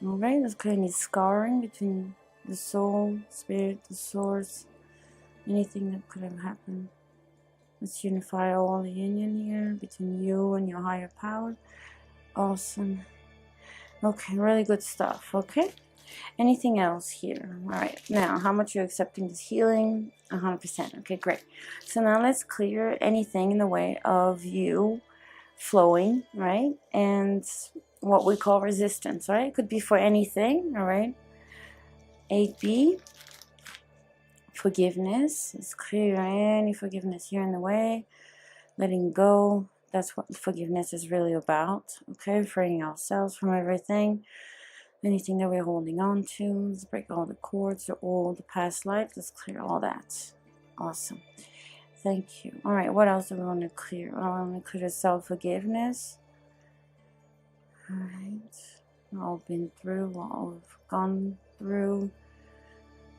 All right, let's clear any scarring between the soul, spirit, the source, anything that could have happened. Let's unify all the union here between you and your higher power. Awesome. Okay, really good stuff. Okay, anything else here? All right, now how much you're accepting this healing? 100%. Okay, great. So now let's clear anything in the way of you flowing, right? And what we call resistance, right? It could be for anything, all right? 8B, forgiveness. Let's clear any forgiveness here in the way. Letting go. That's what forgiveness is really about, okay? Freeing ourselves from everything. Anything that we're holding on to. Let's break all the cords or all the past life. Let's clear all that. Awesome. Thank you. All right, what else do we want to clear? I want to clear self-forgiveness. All right. We've all been through, all we've gone through.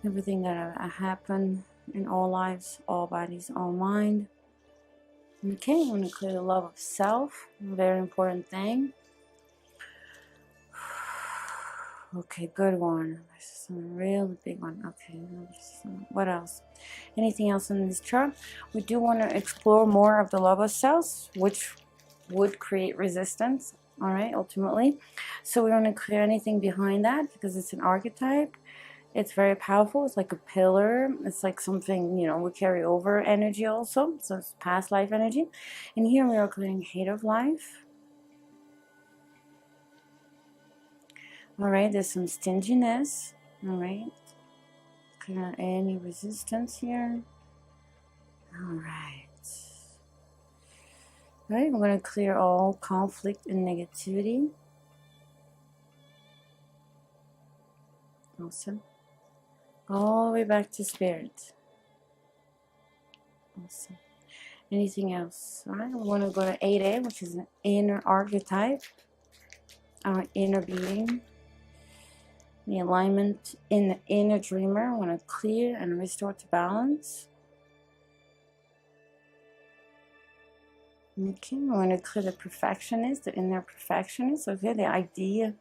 Everything that happened in all lives, all bodies, all mind. Okay, I'm going to clear the love of self. Very important thing. Okay, good one. This is a real big one. Okay, what else? Anything else in this chart? We do want to explore more of the love of self, which would create resistance, all right, ultimately. So we want to clear anything behind that because it's an archetype. It's very powerful. It's like a pillar. It's like something, you know, we carry over energy also. So it's past life energy. And here we are clearing hate of life. All right, there's some stinginess. All right. Clear any resistance here. All right. All right, we're going to clear all conflict and negativity. Awesome. all the way back to spirit. Awesome. Anything else? All right, we want to go to 8A, which is an inner archetype, our inner being. The alignment in the inner dreamer. I want to clear and restore to balance. Okay, I want to clear the perfectionist, the inner perfectionist. Okay, the idea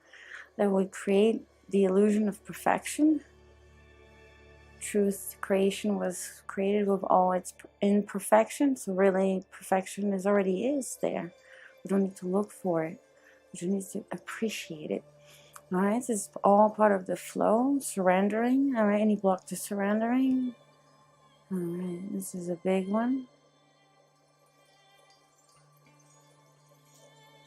that we create the illusion of perfection. Truth creation was created with all its imperfections. So really, perfection already is there. We don't need to look for it. We just need to appreciate it. All right, this is all part of the flow. Surrendering. All right, any block to surrendering. All right, this is a big one.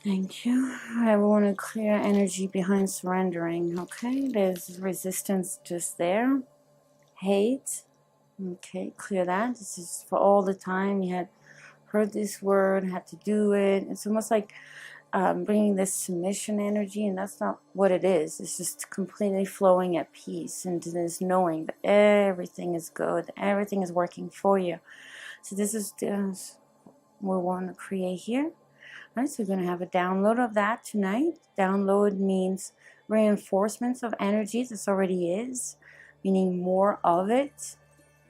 Thank you. I want to clear energy behind surrendering. Okay, there's resistance just there. Hate. Okay, clear that. This is for all the time you had heard this word, had to do it. It's almost like bringing this submission energy, and that's not what it is. It's just completely flowing at peace and this knowing that everything is good, everything is working for you. So this is what we want to create here. All right, so we're going to have a download of that tonight. Download means reinforcements of energy. This already is, meaning more of it,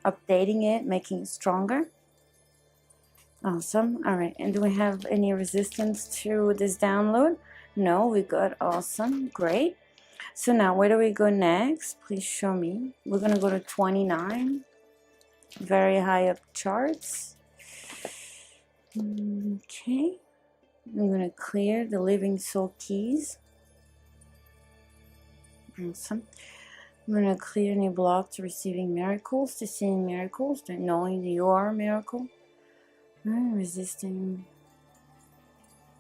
updating it, making it stronger. Awesome. All right, and do we have any resistance to this download? No, we got awesome. Great. So now where do we go next? Please show me. We're going to go to 29. Very high up charts. Okay. I'm going to clear the living soul keys. Awesome. I'm going to clear any block to receiving miracles, to seeing miracles, to knowing that you are a miracle. Resisting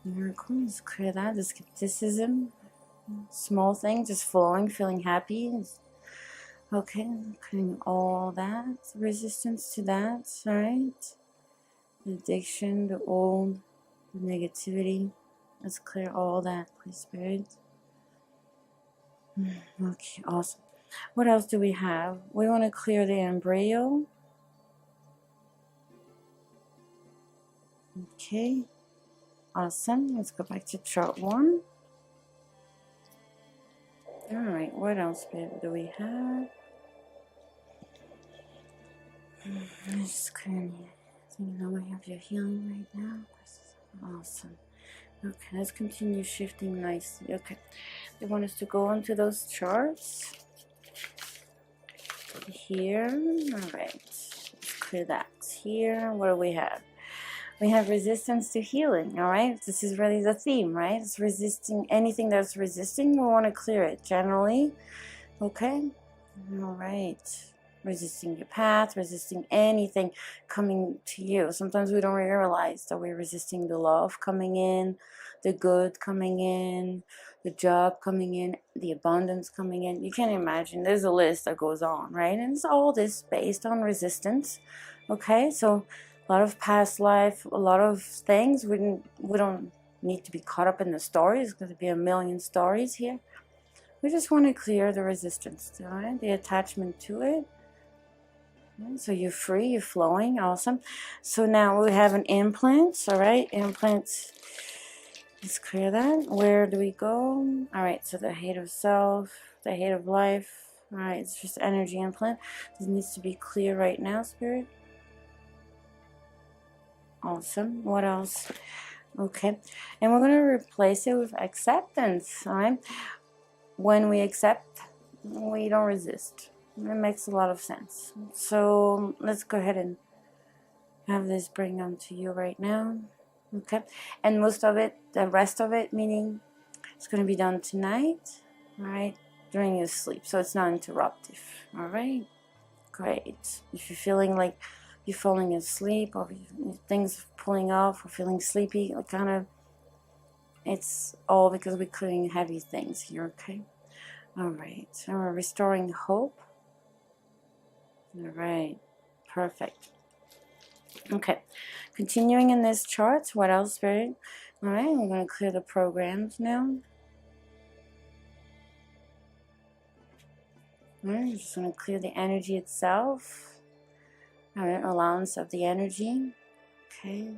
miracles. Clear that. The skepticism. Small things, just flowing, feeling happy. Okay, clearing all that. Resistance to that. Alright. The addiction, the old, the negativity. Let's clear all that, please, Spirit. Okay, awesome. What else do we have? We want to clear the embryo. Okay, awesome. Let's go back to chart 1. Alright, what else do we have? Just clearing you. So you know I have your healing right now. Awesome. Okay, let's continue shifting nicely. Okay, they want us to go onto those charts. Here, alright. Let's clear that. Here, what do we have? We have resistance to healing, alright? This is really the theme, right? It's resisting anything that's resisting. We want to clear it generally. Okay? Alright. Resisting your path, resisting anything coming to you. Sometimes we don't realize that we're resisting the love coming in, the good coming in, the job coming in, the abundance coming in. You can't imagine. There's a list that goes on, right? And it's all this based on resistance. Okay? So a lot of past life, a lot of things. We don't need to be caught up in the stories. There's going to be a million stories here. We just want to clear the resistance, all right? The attachment to it. So you're free, you're flowing, awesome. So now we have an implant, all right? Implants, let's clear that. Where do we go? All right, so the hate of self, the hate of life. All right, it's just energy implant. This needs to be clear right now, Spirit. Awesome. What else? Okay, and we're going to replace it with acceptance, all right? When we accept, we don't resist. It makes a lot of sense. So let's go ahead and have this bring on to you right now. Okay, and most of it, the rest of it, meaning it's going to be done tonight, all right, during your sleep, so it's not interruptive. All right, great. If you're feeling like you're falling asleep, or things pulling off, or feeling sleepy, like kind of, it's all because we're clearing heavy things here. Okay, all right, so we're restoring hope. All right, perfect. Okay, continuing in this chart, what else, Spirit? All right, we're going to clear the programs now. Alright, I'm just going to clear the energy itself. Alright, allowance of the energy. Okay.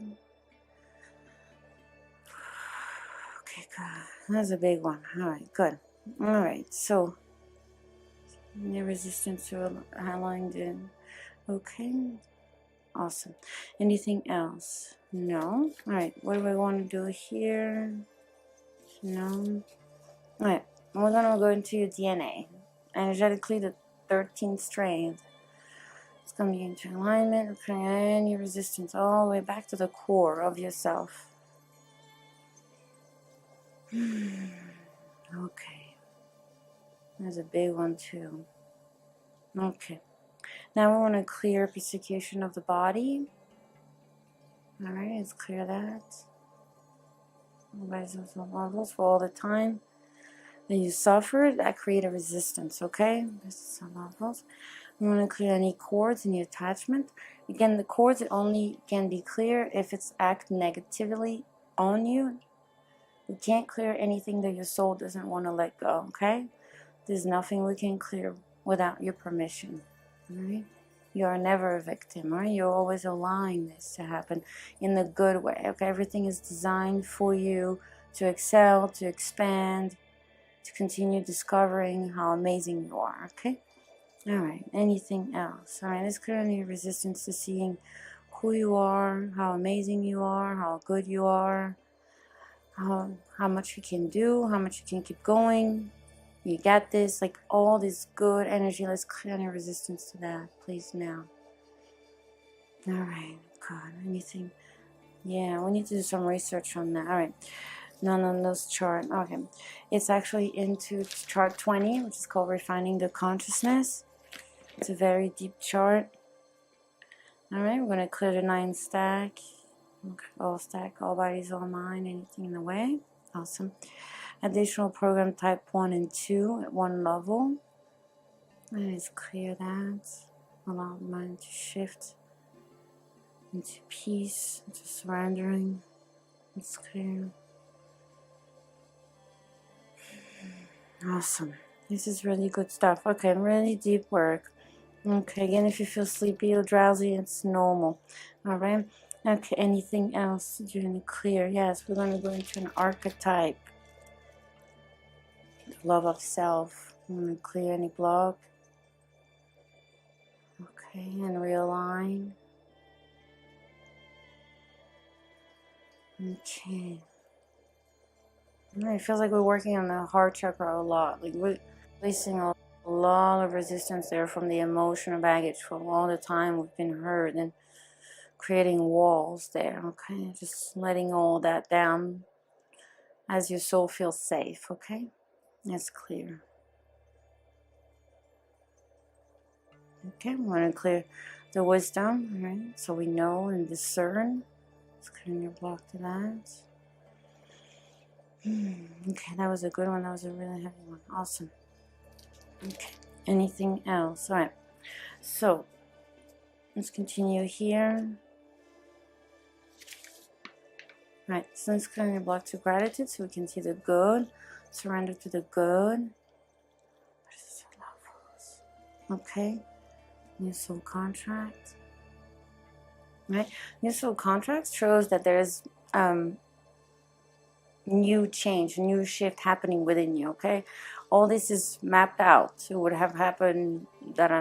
Okay, good. That's a big one. Alright, good. Alright, so the resistance to allowing the... Okay. Awesome. Anything else? No. Alright, what do we want to do here? No. Alright, we're going to go into your DNA. Energetically, the 13th strand. It's going to be into alignment, clearing any resistance all the way back to the core of yourself. Okay. There's a big one too. Okay. Now we want to clear persecution of the body. Alright, let's clear that. Levels for all the time that you suffered that create a resistance, okay? This is some levels. We want to clear any cords, any attachment. Again, the cords only can be clear if it's act negatively on you. We can't clear anything that your soul doesn't want to let go, okay? There's nothing we can clear without your permission, alright? You are never a victim, right? You're always allowing this to happen in the good way, okay? Everything is designed for you to excel, to expand, to continue discovering how amazing you are, okay? Alright, anything else? Alright, let's clear any resistance to seeing who you are, how amazing you are, how good you are, how much you can do, how much you can keep going. You got this, like all this good energy. Let's clear any resistance to that, please, now. Alright, God, anything? Yeah, we need to do some research on that. Alright, none on those chart. Okay, it's actually into chart 20, which is called Refining the Consciousness. It's a very deep chart. Alright, we're going to clear the 9 stack. Okay, all stack, all bodies, all mind, anything in the way. Awesome. Additional program type 1 and 2 at 1 level. Let's clear that. Allow the mind to shift into peace, into surrendering. It's clear. Awesome. This is really good stuff. Okay, really deep work. Okay, again, if you feel sleepy or drowsy, it's normal. Alright? Okay, anything else during the clear? Yes, we're going to go into an archetype. Love of self. I'm going to clear any block. Okay, and realign. Okay. It feels like we're working on the heart chakra a lot. Like we're releasing a lot of resistance there from the emotional baggage from all the time we've been hurt and creating walls there. Okay, just letting all that down as your soul feels safe. Okay, that's clear. Okay, we want to clear the wisdom, right? So we know and discern. Let's clear your block to that. Okay, that was a good one. That was a really heavy one. Awesome. Okay, anything else? All right, so let's continue here. All right, so let's clear your block to gratitude so we can see the good. Surrender to the good. Okay, new soul contract. Right, new soul contract shows that there's new change, new shift happening within you. Okay, all this is mapped out. It would have happened that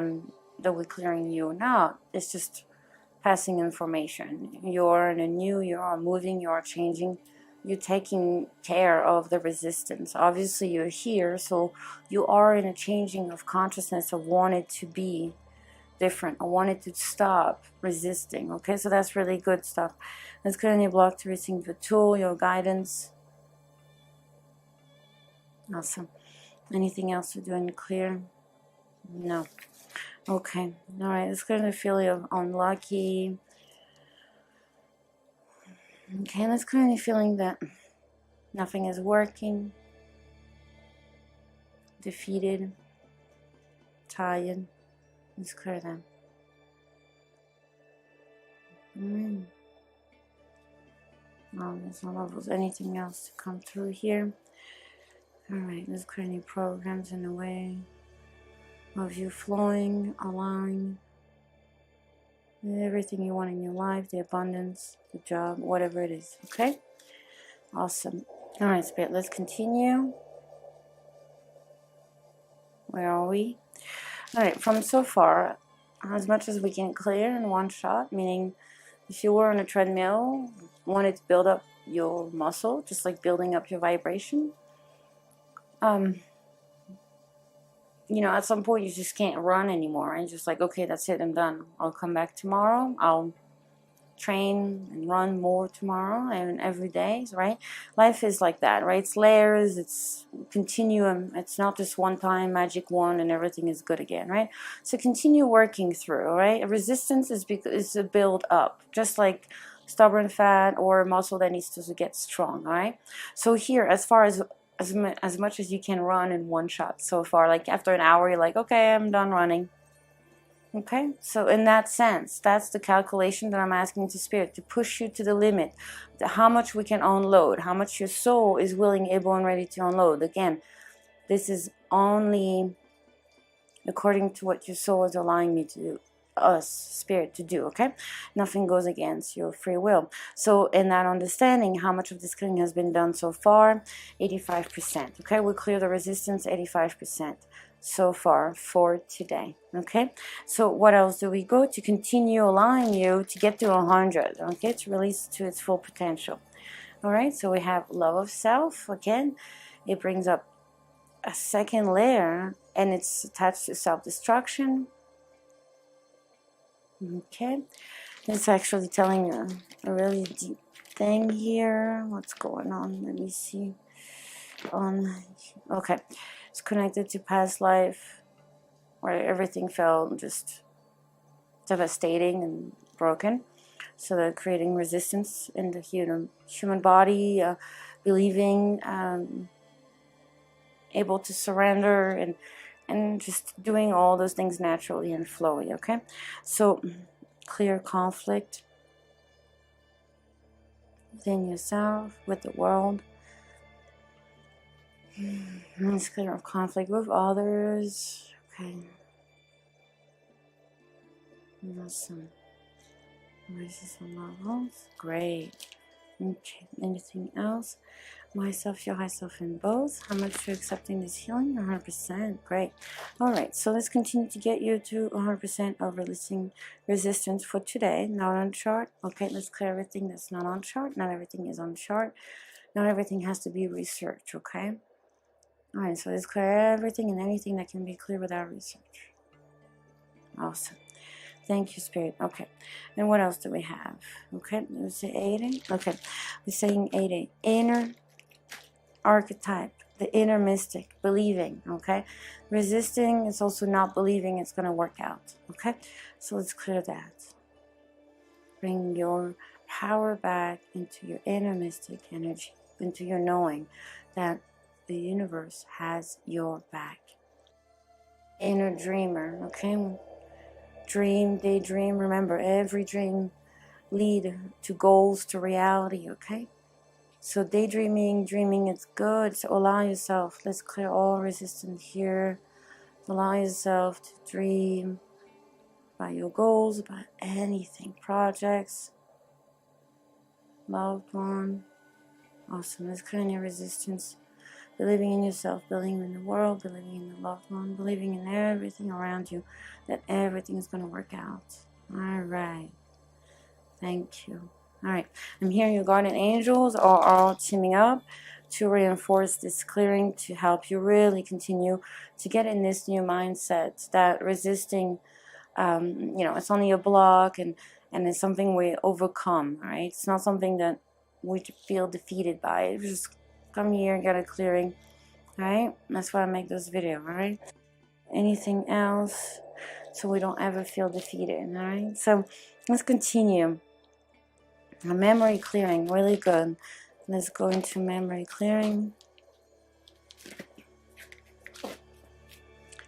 we're clearing you now. It's just passing information. You're in a new, you are moving, you are changing, you're taking care of the resistance. Obviously you're here, so you are in a changing of consciousness of wanting to be different. I wanted to stop resisting. Okay, so that's really good stuff. Let's clear any block to receive the tool, your guidance. Awesome. Anything else we're doing clear? No. Okay. All right. Let's clear the feeling of unlucky. Okay. Let's clear any feeling that nothing is working. Defeated. Tired. Let's clear them. There's no levels. Anything else to come through here? Alright, let's clear any programs in the way. of you flowing, allowing everything you want in your life, the abundance, the job, whatever it is, okay? Awesome. All right, Spirit, let's continue. Where are we? All right, from so far, as much as we can clear in one shot, meaning if you were on a treadmill, wanted to build up your muscle, just like building up your vibration, you know, at some point you just can't run anymore. And just like, okay, that's it, I'm done. I'll come back tomorrow. I'll train and run more tomorrow and every day, right? Life is like that, right? It's layers, it's continuum. It's not just one time magic wand and everything is good again, right? So continue working through, right? Resistance is a build up, just like stubborn fat or a muscle that needs to get strong, all right? So here, as far as much as you can run in one shot so far, like after an hour you're like, okay, I'm done running. Okay, so in that sense, that's the calculation that I'm asking to Spirit, to push you to the limit, how much we can unload, how much your soul is willing, able, and ready to unload. Again, this is only according to what your soul is allowing me to do, us, Spirit, to do, okay? Nothing goes against your free will. So in that understanding, how much of this clearing has been done so far? 85%, okay? We clear the resistance 85%. So far for today, okay? So what else do we go to continue allowing you to get to 100, okay, to release to its full potential? All right, so we have love of self. Again, it brings up a second layer and it's attached to self-destruction. Okay, it's actually telling you a really deep thing here. What's going on? Let me see. Okay, it's connected to past life where everything felt just devastating and broken. So they're creating resistance in the human body, believing, able to surrender, and just doing all those things naturally and flowy, okay? So clear conflict within yourself, with the world. It's clear of conflict with others, okay? Awesome. Raises the levels. Great. Okay. Anything else? Myself, your high self, in both. How much you're accepting this healing? 100%. Great. All right. So let's continue to get you to 100% of releasing resistance for today. Not on chart. Okay. Let's clear everything that's not on chart. Not everything is on chart. Not everything has to be research. Okay. All right. So let's clear everything and anything that can be clear without research. Awesome. Thank you, Spirit. Okay. And what else do we have? Okay. We say 80. Okay. We're saying 80. Inner archetype, the inner mystic, believing. Okay. Resisting is also not believing it's going to work out. Okay. So let's clear that. Bring your power back into your inner mystic energy, into your knowing that the universe has your back. Inner dreamer. Okay. Dream, daydream. Remember, every dream lead to goals, to reality, okay? So daydreaming, dreaming, it's good. So allow yourself. Let's clear all resistance here. Allow yourself to dream about your goals, about anything, projects, loved one. Awesome. Let's clear any resistance. Believing in yourself, believing in the world, believing in the loved one, believing in everything around you, that everything is going to work out. All right. Thank you. All right. I'm hearing your guardian angels are all teaming up to reinforce this clearing, to help you really continue to get in this new mindset that resisting, you know, it's only a block and it's something we overcome, right? It's not something that we feel defeated by. Just come here and get a clearing, right? That's why I make those videos, right? Anything else so we don't ever feel defeated, all right? So let's continue. Memory clearing, really good. Let's go into memory clearing.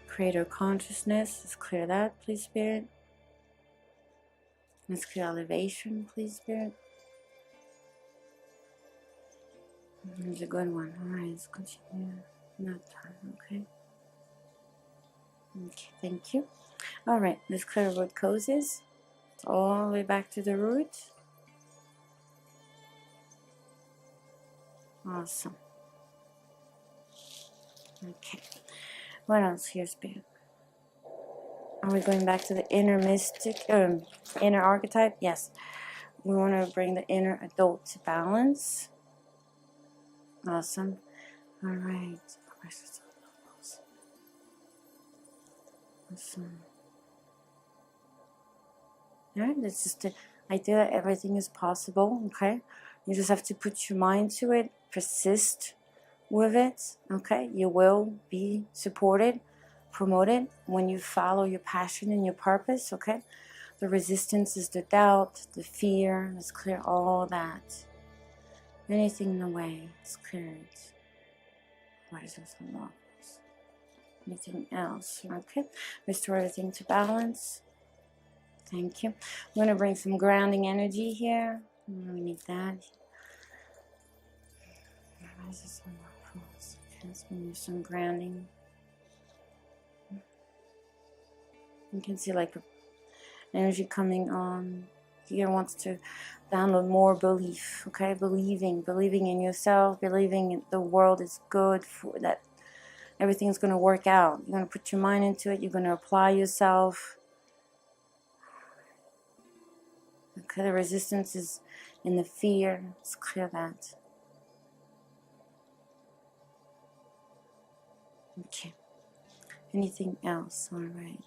Creator consciousness, let's clear that, please, Spirit. Let's clear elevation, please, Spirit. There's a good one. All right, let's continue. Not time, okay. Okay, thank you. All right, let's clear root causes all the way back to the root. Awesome. Okay, what else here, Spirit? Are we going back to the inner mystic, inner archetype? Yes. We want to bring the inner adult to balance. Awesome. All right. Awesome. All right, that's just the idea that everything is possible, okay? You just have to put your mind to it, persist with it, okay? You will be supported, promoted when you follow your passion and your purpose, okay? The resistance is the doubt, the fear. Let's clear all that. Anything in the way, let's clear it. What is this? Anything else? Okay. Restore everything to balance. Thank you. I'm going to bring some grounding energy here. We need that. Let's bring some grounding. You can see like energy coming on. Here wants to download more belief, okay? Believing in yourself, believing the world is good, for that everything's going to work out. You're going to put your mind into it. You're going to apply yourself. Okay, the resistance is in the fear. Let's clear that. Okay. Anything else? All right.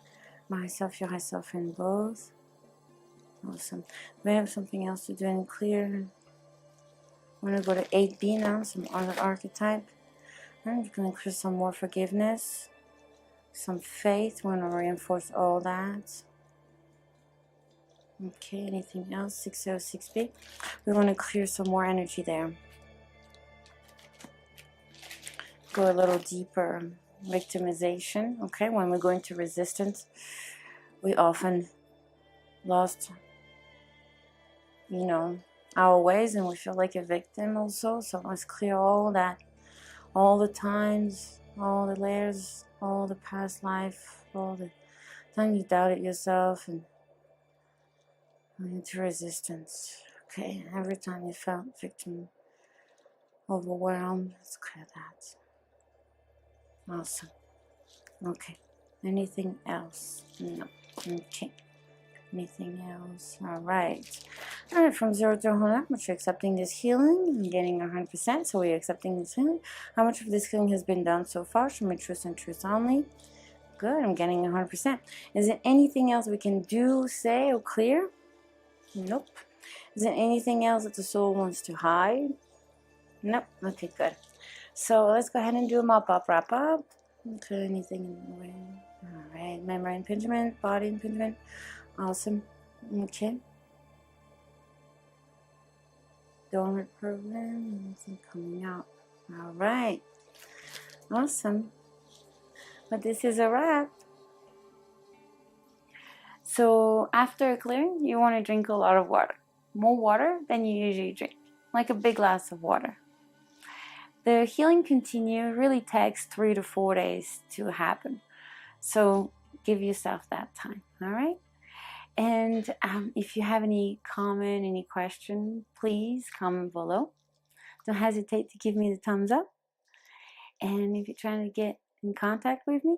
Myself, your high self, and both. Awesome. We have something else to do and clear. We're going to go to 8B now, some other archetype. And we're going to clear some more forgiveness, some faith. We're going to reinforce all that. Okay, anything else? 606B. We want to clear some more energy there. Go a little deeper. Victimization. Okay, when we go into resistance, we often lost, our ways, and we feel like a victim also. So let's clear all that, all the times, all the layers, all the past life, all the time you doubted yourself and went into resistance. Okay, every time you felt victim, overwhelmed, let's clear that. Awesome. Okay, anything else? No. Okay. Anything else? All right. All right, from 0 to 100, how much you're accepting this healing? I'm getting 100%, so we're accepting this healing. How much of this healing has been done so far? Show me truth and truth only. Good, I'm getting 100%. Is there anything else we can do, say, or clear? Nope. Is there anything else that the soul wants to hide? Nope. Okay, good. So let's go ahead and do a mop-up, wrap-up. Okay, anything in the way? All right, memory impingement, body impingement. Awesome. Okay. Dormant program, anything coming out. All right. Awesome. But this is a wrap. So after clearing, you want to drink a lot of water. More water than you usually drink. Like a big glass of water. The healing continue really takes 3 to 4 days to happen. So give yourself that time. All right. And if you have any comment, any question, please comment below. Don't hesitate to give me the thumbs up. And if you're trying to get in contact with me,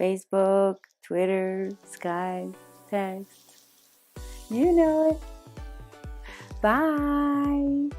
Facebook, Twitter, Skype, text, you know it. Bye.